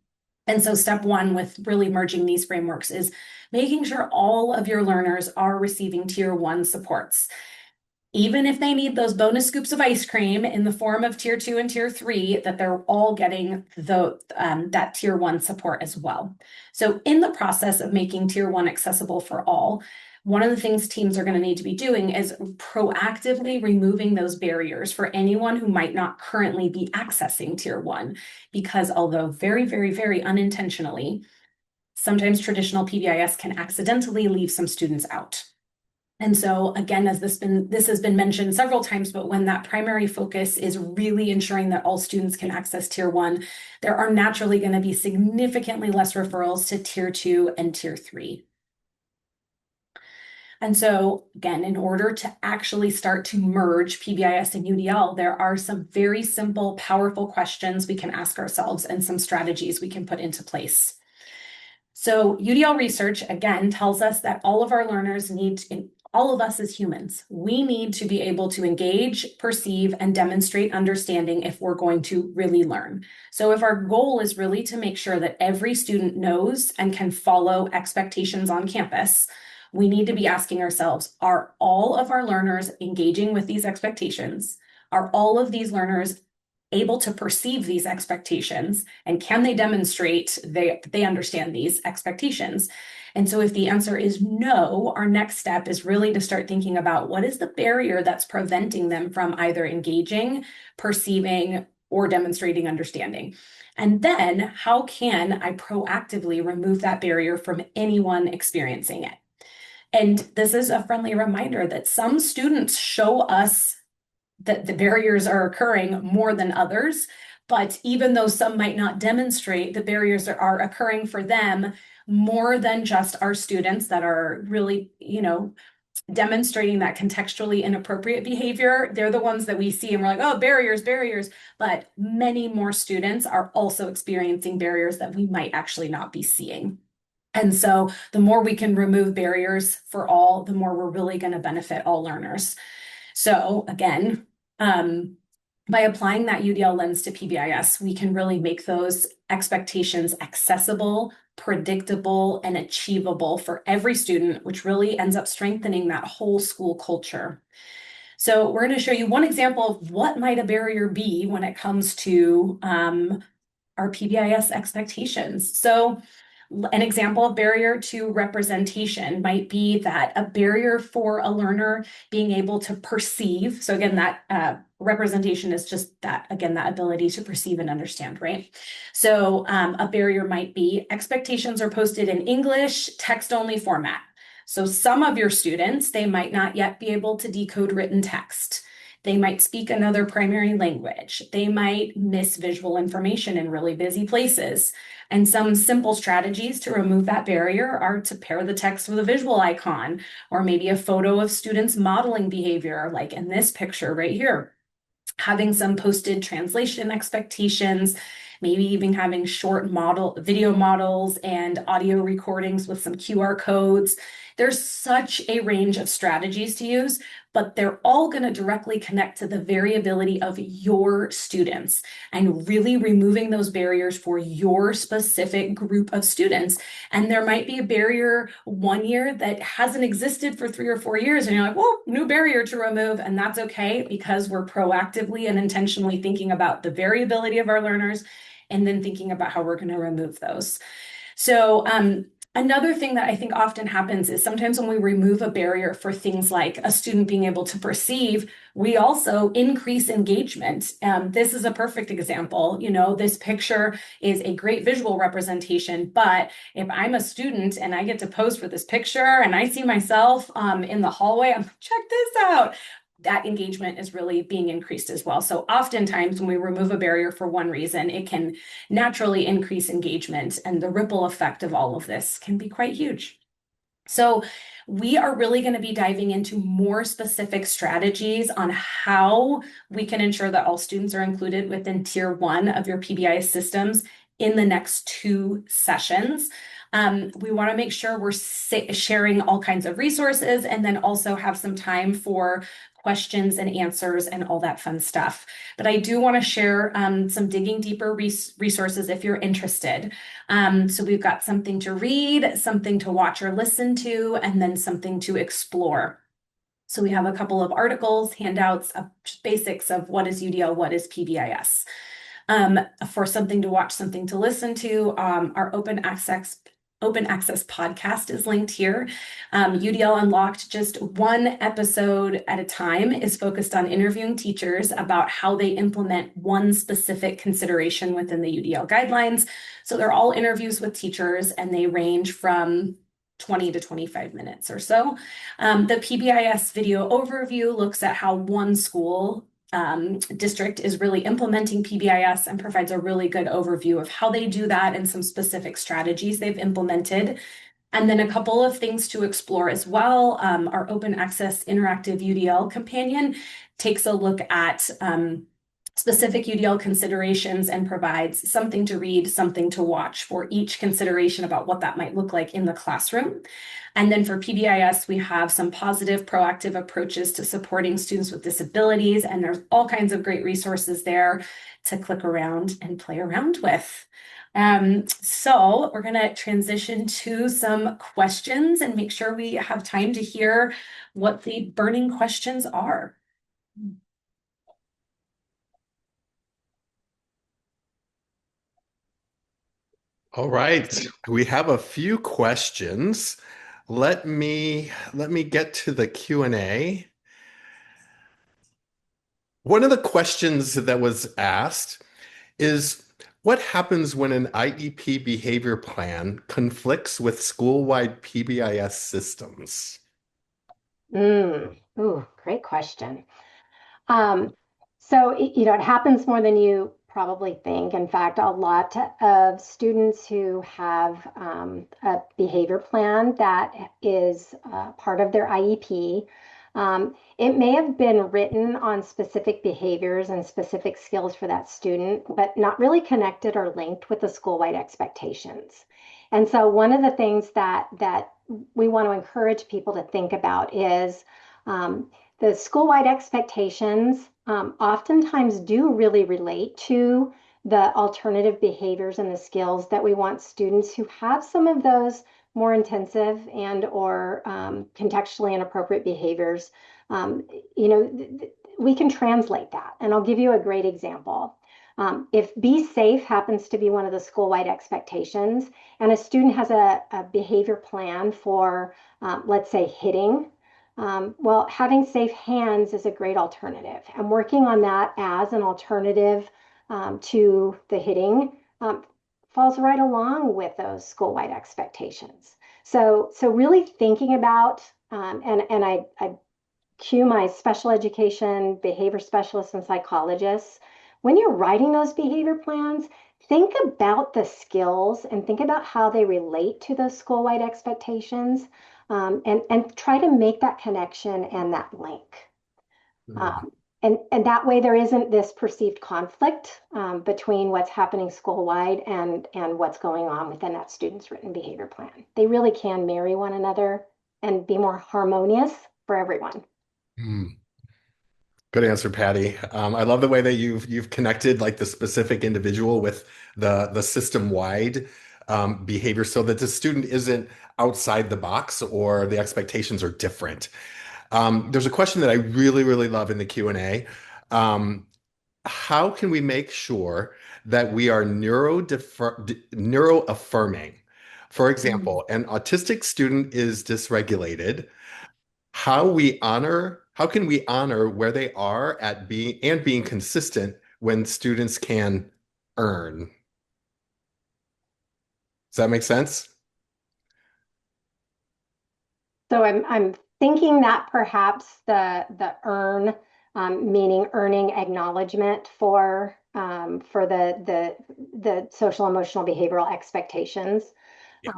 And so step 1 with really merging these frameworks is making sure all of your learners are receiving tier 1 supports. Even if they need those bonus scoops of ice cream in the form of tier 2 and tier 3, that they're all getting that tier 1 support as well. So in the process of making tier 1 accessible for all, one of the things teams are going to need to be doing is proactively removing those barriers for anyone who might not currently be accessing tier 1, because although very, very, very unintentionally, sometimes traditional PBIS can accidentally leave some students out. And so again, as this has been mentioned several times, but when that primary focus is really ensuring that all students can access tier 1, there are naturally going to be significantly less referrals to tier 2 and tier 3. And so again, in order to actually start to merge PBIS and UDL, there are some very simple, powerful questions we can ask ourselves and some strategies we can put into place. So UDL research, again, tells us that all of our learners all of us as humans, we need to be able to engage, perceive, and demonstrate understanding if we're going to really learn. So if our goal is really to make sure that every student knows and can follow expectations on campus, we need to be asking ourselves, are all of our learners engaging with these expectations? Are all of these learners able to perceive these expectations? And can they demonstrate they understand these expectations? And so if the answer is no, our next step is really to start thinking about what is the barrier that's preventing them from either engaging, perceiving, or demonstrating understanding. And then how can I proactively remove that barrier from anyone experiencing it? And this is a friendly reminder that some students show us that the barriers are occurring more than others, but even though some might not demonstrate, the barriers are occurring for them more than just our students that are really, demonstrating that contextually inappropriate behavior, they're the ones that we see and we're like, oh, barriers, barriers. But many more students are also experiencing barriers that we might actually not be seeing. And so the more we can remove barriers for all, the more we're really going to benefit all learners. So again, by applying that UDL lens to PBIS, we can really make those expectations accessible, predictable, and achievable for every student, which really ends up strengthening that whole school culture. So we're going to show you one example of what might a barrier be when it comes to our PBIS expectations. So an example of barrier to representation might be that a barrier for a learner being able to perceive. So again, that representation is just that, again, that ability to perceive and understand, right? So a barrier might be expectations are posted in English, text-only format. So some of your students, they might not yet be able to decode written text. They might speak another primary language. They might miss visual information in really busy places. And some simple strategies to remove that barrier are to pair the text with a visual icon, or maybe a photo of students modeling behavior, like in this picture right here. Having some posted translation expectations, maybe even having short video models and audio recordings with some QR codes. There's such a range of strategies to use, but they're all going to directly connect to the variability of your students and really removing those barriers for your specific group of students. And there might be a barrier one year that hasn't existed for 3 or 4 years, and you're like, well, new barrier to remove, and that's okay because we're proactively and intentionally thinking about the variability of our learners and then thinking about how we're going to remove those. So another thing that I think often happens is sometimes when we remove a barrier for things like a student being able to perceive, we also increase engagement. This is a perfect example. You know, this picture is a great visual representation, but if I'm a student and I get to pose for this picture and I see myself in the hallway, I'm like, check this out. That engagement is really being increased as well. So oftentimes when we remove a barrier for one reason, it can naturally increase engagement, and the ripple effect of all of this can be quite huge. So we are really going to be diving into more specific strategies on how we can ensure that all students are included within Tier 1 of your PBIS systems in the next 2 sessions. We want to make sure we're sharing all kinds of resources and then also have some time for questions and answers and all that fun stuff. But I do want to share some digging deeper resources if you're interested. So we've got something to read, something to watch or listen to, and then something to explore. So we have a couple of articles, handouts, basics of what is UDL, what is PBIS. For something to watch, something to listen to, our open access podcast is linked here. UDL Unlocked, just one episode at a time, is focused on interviewing teachers about how they implement one specific consideration within the UDL guidelines. So they're all interviews with teachers and they range from 20 to 25 minutes or so. The PBIS video overview looks at how one school district is really implementing PBIS and provides a really good overview of how they do that and some specific strategies they've implemented. And then a couple of things to explore as well. Our open access interactive UDL companion takes a look at specific UDL considerations and provides something to read, something to watch for each consideration about what that might look like in the classroom. And then for PBIS, we have some positive, proactive approaches to supporting students with disabilities, and there's all kinds of great resources there to click around and play around with. So we're going to transition to some questions and make sure we have time to hear what the burning questions are. All right, we have a few questions. Let me get to the Q&A. One of the questions that was asked is, what happens when an IEP behavior plan conflicts with school-wide PBIS systems? Ooh, great question. So, it happens more than you probably think. In fact, a lot of students who have a behavior plan that is part of their IEP, it may have been written on specific behaviors and specific skills for that student, but not really connected or linked with the school-wide expectations. And so one of the things that we want to encourage people to think about is the school-wide expectations oftentimes do really relate to the alternative behaviors and the skills that we want students who have some of those more intensive and or contextually inappropriate behaviors. We can translate that. And I'll give you a great example. If be safe happens to be one of the school-wide expectations, and a student has a behavior plan for, let's say, hitting, well, having safe hands is a great alternative. And working on that as an alternative to the hitting falls right along with those school-wide expectations. So really thinking about, and I cue my special education behavior specialists and psychologists, when you're writing those behavior plans, think about the skills and think about how they relate to those school-wide expectations, and try to make that connection and that link. And that way there isn't this perceived conflict between what's happening school-wide and what's going on within that student's written behavior plan. They really can marry one another and be more harmonious for everyone. Good answer, Patty. I love the way that you've connected like the specific individual with the system-wide behavior so that the student isn't outside the box or the expectations are different. There's a question that I really, really love in the Q&A. How can we make sure that we are neuro-affirming? For example, an autistic student is dysregulated. How can we honor where they are at being consistent when students can earn? Does that make sense? So I'm thinking that perhaps the earn, meaning earning acknowledgement for the social emotional behavioral expectations. Yeah.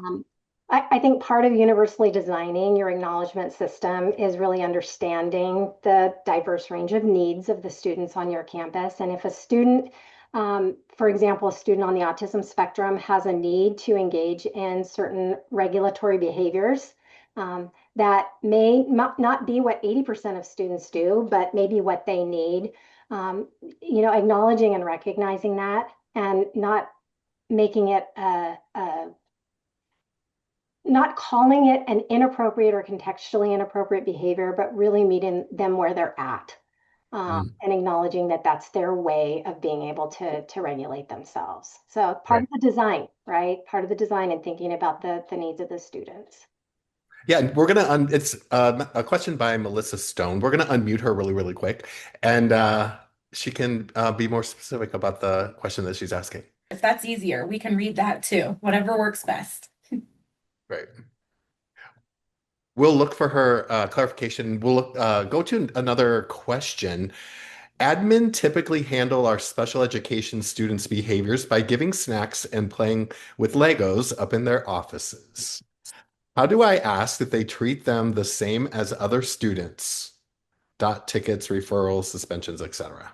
I think part of universally designing your acknowledgement system is really understanding the diverse range of needs of the students on your campus. And if a student, for example, a student on the autism spectrum has a need to engage in certain regulatory behaviors, that may not be what 80% of students do, but maybe what they need, acknowledging and recognizing that and not making it not calling it an inappropriate or contextually inappropriate behavior, but really meeting them where they're at, and acknowledging that that's their way of being able to regulate themselves. So part of the design, right? Part of the design and thinking about the needs of the students. Yeah, and we're gonna it's a question by Melissa Stone. We're gonna unmute her really, really quick, and she can be more specific about the question that she's asking. If that's easier, we can read that too. Whatever works best. Right. We'll look for her clarification. We'll go to another question. Admin typically handle our special education students' behaviors by giving snacks and playing with Legos up in their offices. How do I ask that they treat them the same as other students? Dot tickets, referrals, suspensions, etc.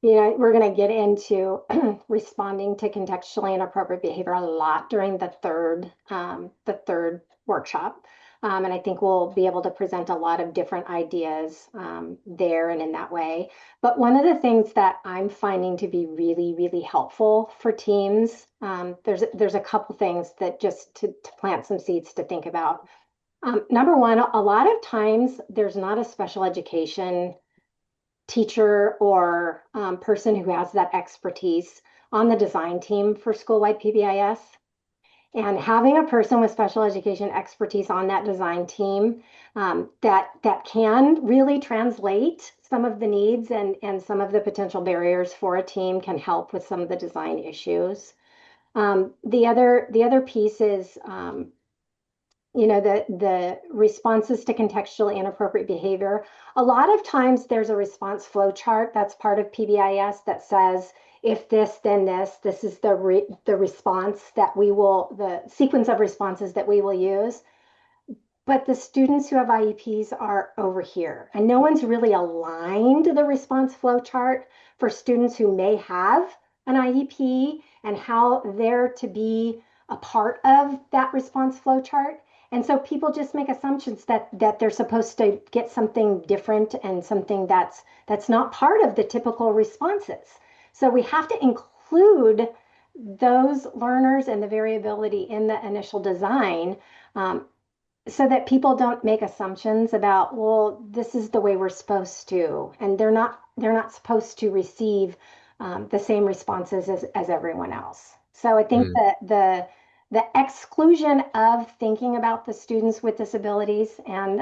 We're going to get into responding to contextually inappropriate behavior a lot during the third workshop. And I think we'll be able to present a lot of different ideas there and in that way. But one of the things that I'm finding to be really, really helpful for teams, there's a couple things that just to plant some seeds to think about. Number one, a lot of times there's not a special education teacher or person who has that expertise on the design team for school-wide PBIS. And having a person with special education expertise on that design team that can really translate some of the needs and some of the potential barriers for a team can help with some of the design issues. The other piece is the responses to contextually inappropriate behavior. A lot of times there's a response flow chart that's part of PBIS that says, if this, then this is the response that the sequence of responses that we will use. But the students who have IEPs are over here, and no one's really aligned the response flow chart for students who may have an IEP and how they're to be a part of that response flow chart. And so people just make assumptions that they're supposed to get something different and something that's not part of the typical responses. So we have to include those learners and the variability in the initial design, so that people don't make assumptions about, well, this is the way we're supposed to, and they're not supposed to receive the same responses as everyone else. So I think that the exclusion of thinking about the students with disabilities and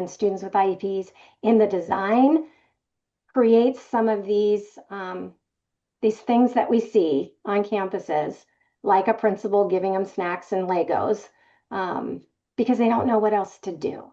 students with IEPs in the design creates some of these things that we see on campuses, like a principal giving them snacks and Legos, because they don't know what else to do.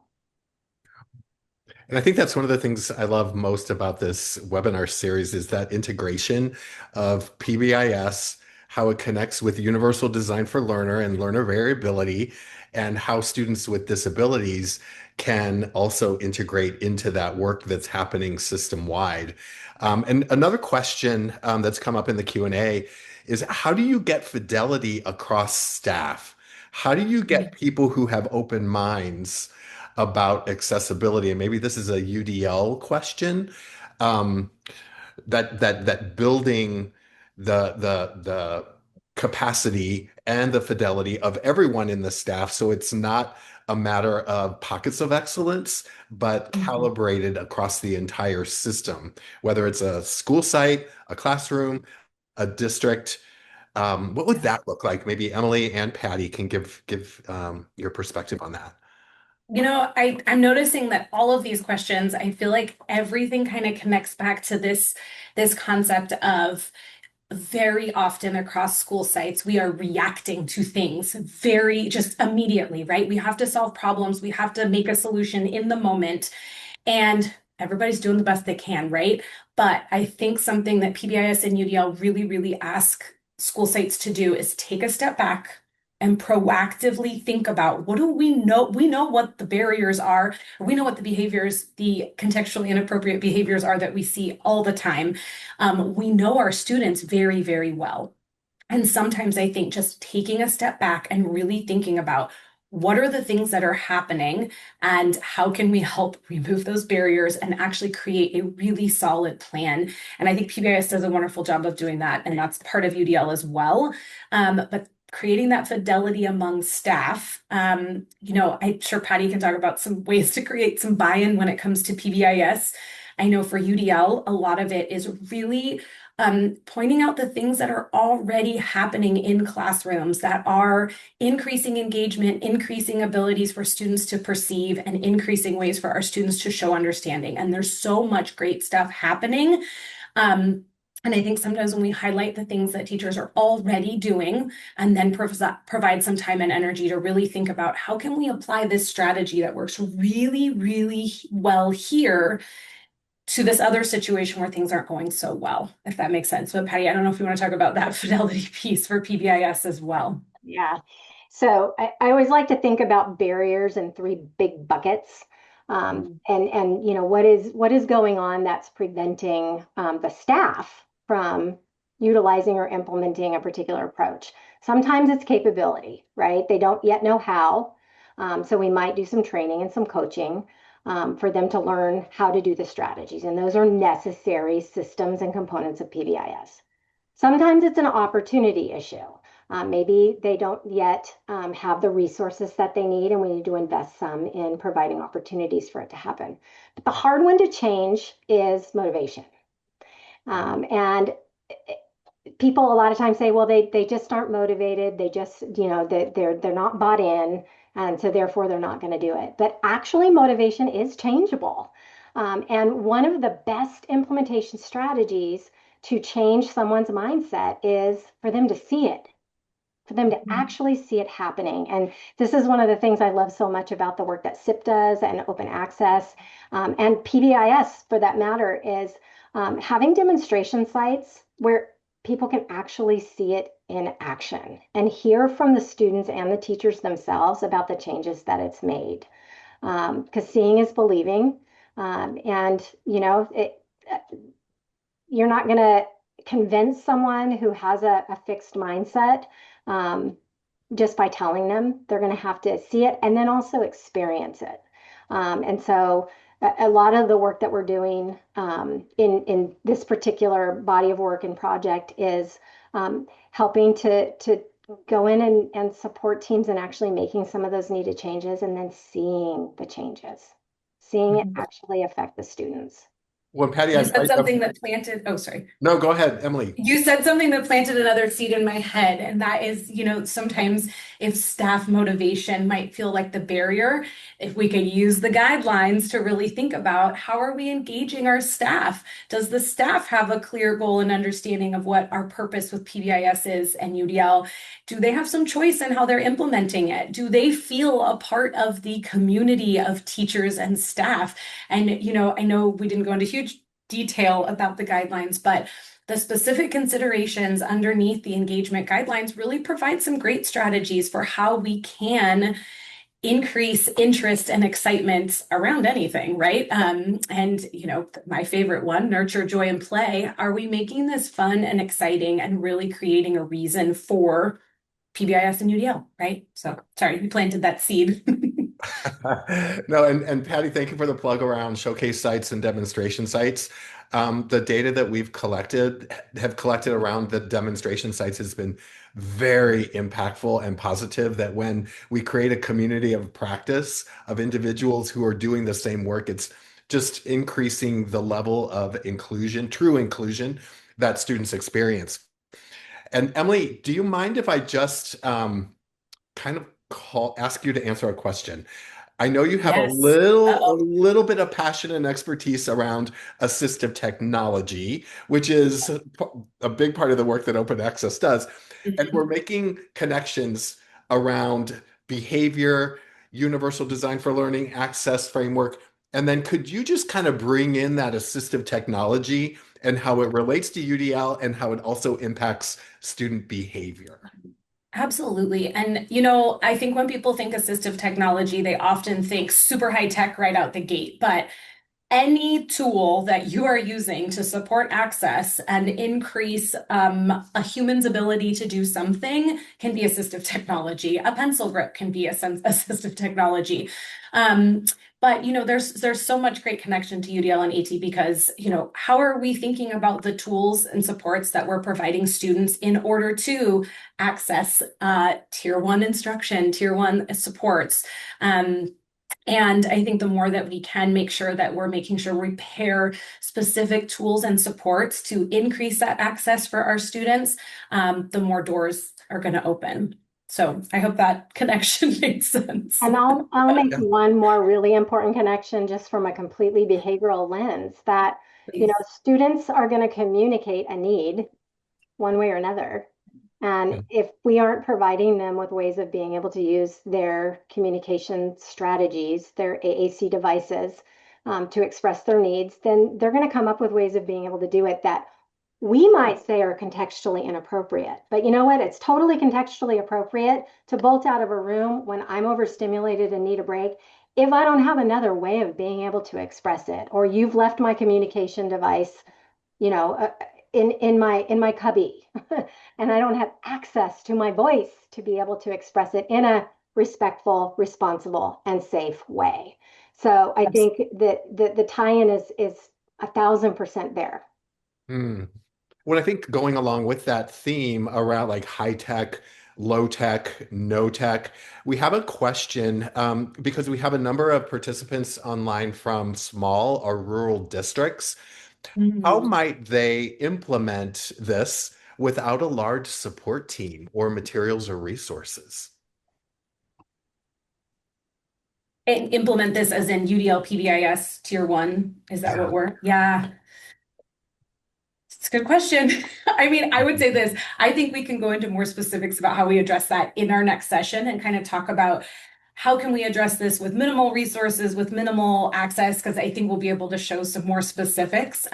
And I think that's one of the things I love most about this webinar series is that integration of PBIS, how it connects with universal design for learner and learner variability, and how students with disabilities can also integrate into that work that's happening system-wide. And another question that's come up in the Q&A is, how do you get fidelity across staff? How do you get people who have open minds about accessibility? And maybe this is a UDL question, that building the capacity and the fidelity of everyone in the staff, so it's not a matter of pockets of excellence, but calibrated across the entire system, whether it's a school site, a classroom, a district. What would that look like? Maybe Emily and Patty can give your perspective on that. I'm noticing that all of these questions, I feel like everything kind of connects back to this concept of, very often across school sites, we are reacting to things very just immediately, right? We have to solve problems. We have to make a solution in the moment, and everybody's doing the best they can, right? But I think something that PBIS and UDL really, really ask school sites to do is take a step back and proactively think about, what do we know? We know what the barriers are, or we know what the behaviors, the contextually inappropriate behaviors are that we see all the time. We know our students very, very well. And sometimes I think just taking a step back and really thinking about, what are the things that are happening and how can we help remove those barriers and actually create a really solid plan? And I think PBIS does a wonderful job of doing that, and that's part of UDL as well. But creating that fidelity among staff, I'm sure Patty can talk about some ways to create some buy-in when it comes to PBIS. I know for UDL, a lot of it is really pointing out the things that are already happening in classrooms that are increasing engagement, increasing abilities for students to perceive, and increasing ways for our students to show understanding. And there's so much great stuff happening. And I think sometimes when we highlight the things that teachers are already doing and then provide some time and energy to really think about, how can we apply this strategy that works really, really well here to this other situation where things aren't going so well, if that makes sense. But Patty, I don't know if you want to talk about that fidelity piece for PBIS as well. Yeah. So I always like to think about barriers in three big buckets. And what is going on that's preventing the staff from utilizing or implementing a particular approach. Sometimes it's capability, right? They don't yet know how. So we might do some training and some coaching for them to learn how to do the strategies. And those are necessary systems and components of PBIS. Sometimes it's an opportunity issue. Maybe they don't yet have the resources that they need, and we need to invest some in providing opportunities for it to happen. But the hard one to change is motivation. And people a lot of times say, well, they just aren't motivated. They just, they're not bought in. And so therefore they're not going to do it. But actually motivation is changeable. And one of the best implementation strategies to change someone's mindset is for them to see it. for them to actually see it happening. And this is one of the things I love so much about the work that SIP does and open access, and PBIS for that matter, is having demonstration sites where people can actually see it in action and hear from the students and the teachers themselves about the changes that it's made. Because seeing is believing. And, you know, you're not going to convince someone who has a fixed mindset just by telling them. They're going to have to see it and then also experience it. And so a lot of the work that we're doing in this particular body of work and project is helping to go in and support teams in actually making some of those needed changes and then seeing the changes, seeing it actually affect the students. Well, Patty, You said something that planted, oh, sorry. No, go ahead, Emily. You said something that planted another seed in my head, and that is, you know, sometimes if staff motivation might feel like the barrier, if we could use the guidelines to really think about how are we engaging our staff? Does the staff have a clear goal and understanding of what our purpose with PBIS is and UDL? Do they have some choice in how they're implementing it? Do they feel a part of the community of teachers and staff? And, you know, I know we didn't go into huge detail about the guidelines, but the specific considerations underneath the engagement guidelines really provide some great strategies for how we can increase interest and excitement around anything, right? And, you know, my favorite one, nurture, joy, and play. Are we making this fun and exciting and really creating a reason for PBIS and UDL, right? So sorry, we planted that seed. No, and Patty, thank you for the plug around showcase sites and demonstration sites. The data that we've have collected around the demonstration sites has been very impactful and positive, that when we create a community of practice of individuals who are doing the same work, it's just increasing the level of inclusion, true inclusion, that students experience. And Emily, do you mind if I just kind of ask you to answer a question? I know you have Yes. a little bit of passion and expertise around assistive technology, which is a big part of the work that Open Access does. And we're making connections around behavior, universal design for learning, access framework. And then could you just kind of bring in that assistive technology and how it relates to UDL and how it also impacts student behavior? Absolutely. And, you know, I think when people think assistive technology, they often think super high tech right out the gate. But any tool that you are using to support access and increase a human's ability to do something can be assistive technology. A pencil grip can be assistive technology. But, you know, there's so much great connection to UDL and AT because, you know, how are we thinking about the tools and supports that we're providing students in order to access tier 1 instruction, tier 1 supports? And I think the more that we can make sure that we're making sure we pair specific tools and supports to increase that access for our students, the more doors are going to open. So I hope that connection makes sense. And I'll make one more really important connection just from a completely behavioral lens that, you know, students are going to communicate a need one way or another. And if we aren't providing them with ways of being able to use their communication strategies, their AAC devices, to express their needs, then they're going to come up with ways of being able to do it that we might say are contextually inappropriate. But you know what? It's totally contextually appropriate to bolt out of a room when I'm overstimulated and need a break if I don't have another way of being able to express it, or you've left my communication device, you know, in my cubby and I don't have access to my voice to be able to express it in a respectful, responsible, and safe way. So I think that the tie-in is 1,000% there. Well, I think going along with that theme around like high tech, low tech, no tech, we have a question because we have a number of participants online from small or rural districts. How might they implement this without a large support team or materials or resources? And implement this as in UDL PBIS tier 1. Is that what we're? Yeah. It's a good question. I mean, I would say this. I think we can go into more specifics about how we address that in our next session and kind of talk about how can we address this with minimal resources, with minimal access, because I think we'll be able to show some more specifics.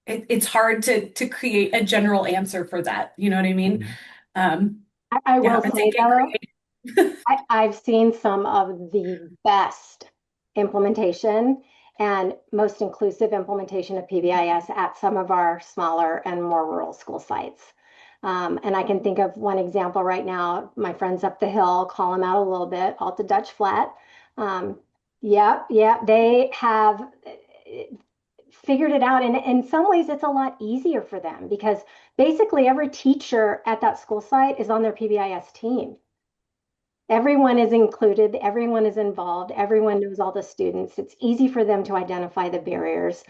It's hard to create a general answer for that. You know what I mean? I will say though, I've seen some of the best implementation and most inclusive implementation of PBIS at some of our smaller and more rural school sites. And I can think of one example right now. My friends up the hill, call them out a little bit, Alta Dutch Flat. Yeah, they have figured it out. And in some ways, it's a lot easier for them because basically every teacher at that school site is on their PBIS team. Everyone is included, everyone is involved, everyone knows all the students. It's easy for them to identify the barriers.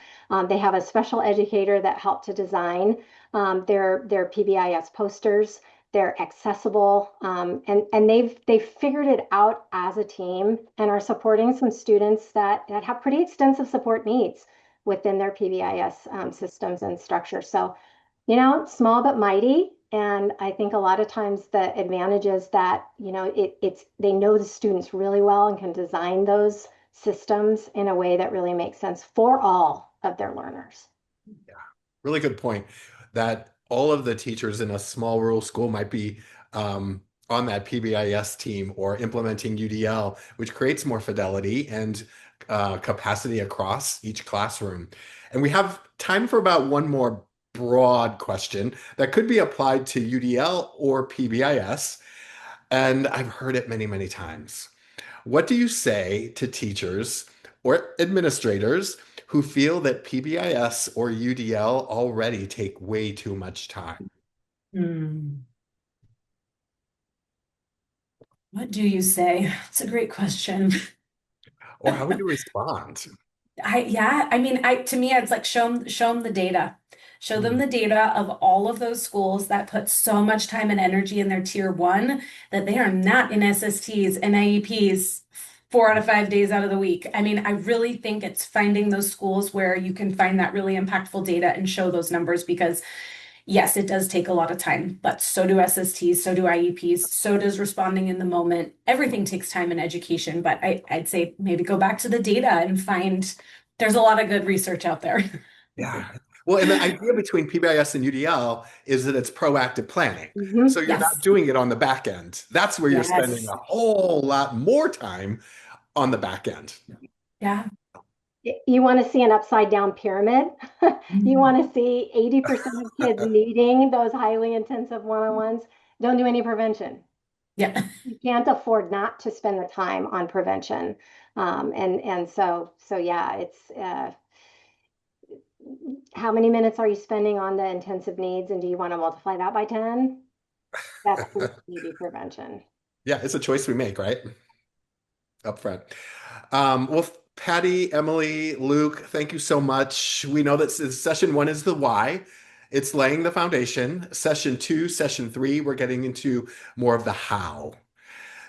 They have a special educator that helped to design their PBIS posters. They're accessible, and they've figured it out as a team and are supporting some students that have pretty extensive support needs within their PBIS systems and structure. So, you know, small but mighty. And I think a lot of times the advantage is that, you know, they know the students really well and can design those systems in a way that really makes sense for all of their learners. Yeah, really good point that all of the teachers in a small rural school might be on that PBIS team or implementing UDL, which creates more fidelity and capacity across each classroom. And we have time for about one more broad question that could be applied to UDL or PBIS. And I've heard it many, many times. What do you say to teachers or administrators who feel that PBIS or UDL already take way too much time? What do you say? It's a great question. Or how would you respond? I mean, to me, it's like show them the data. Show them the data of all of those schools that put so much time and energy in their tier one that they are not in SSTs and IEPs 4 out of 5 days out of the week. I mean, I really think it's finding those schools where you can find that really impactful data and show those numbers because yes, it does take a lot of time, but so do SSTs, so do IEPs, so does responding in the moment. Everything takes time in education, but I'd say maybe go back to the data and find there's a lot of good research out there. Yeah. Well, and the idea between PBIS and UDL is that it's proactive planning. So you're not doing it on the back end. That's where you're spending a whole lot more time on the back end. Yeah. You want to see an upside down pyramid. You want to see 80% of kids needing those highly intensive one-on-ones. Don't do any prevention. Yeah. You can't afford not to spend the time on prevention. So yeah, it's how many minutes are you spending on the intensive needs, and do you want to multiply that by 10? That's maybe prevention. Yeah, it's a choice we make, right? Up front. Well, Patty, Emily, Luke, thank you so much. We know that session 1 is the why. It's laying the foundation. Session 2, session 3, we're getting into more of the how.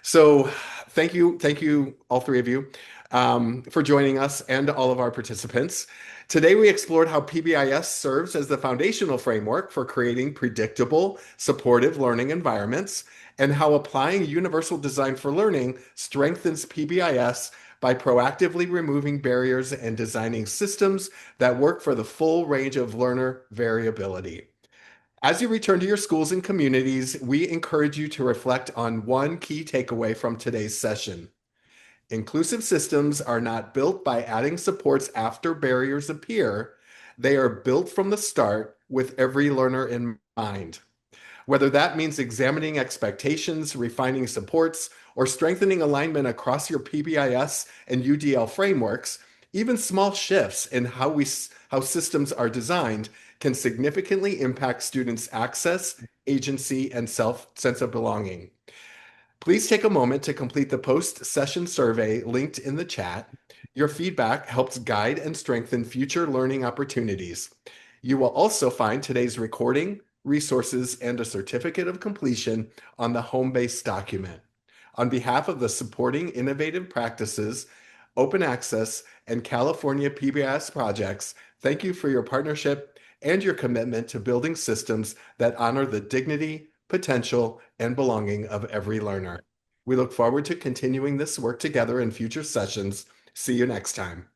So thank you, all three of you, for joining us and all of our participants. Today, we explored how PBIS serves as the foundational framework for creating predictable, supportive learning environments, and how applying universal design for learning strengthens PBIS by proactively removing barriers and designing systems that work for the full range of learner variability. As you return to your schools and communities, we encourage you to reflect on one key takeaway from today's session. Inclusive systems are not built by adding supports after barriers appear. They are built from the start with every learner in mind. Whether that means examining expectations, refining supports, or strengthening alignment across your PBIS and UDL frameworks, even small shifts in how systems are designed can significantly impact students' access, agency, and sense of belonging. Please take a moment to complete the post-session survey linked in the chat. Your feedback helps guide and strengthen future learning opportunities. You will also find today's recording, resources, and a certificate of completion on the home base document. On behalf of the Supporting Innovative Practices, Open Access, and California PBIS projects, thank you for your partnership and your commitment to building systems that honor the dignity, potential, and belonging of every learner. We look forward to continuing this work together in future sessions. See you next time.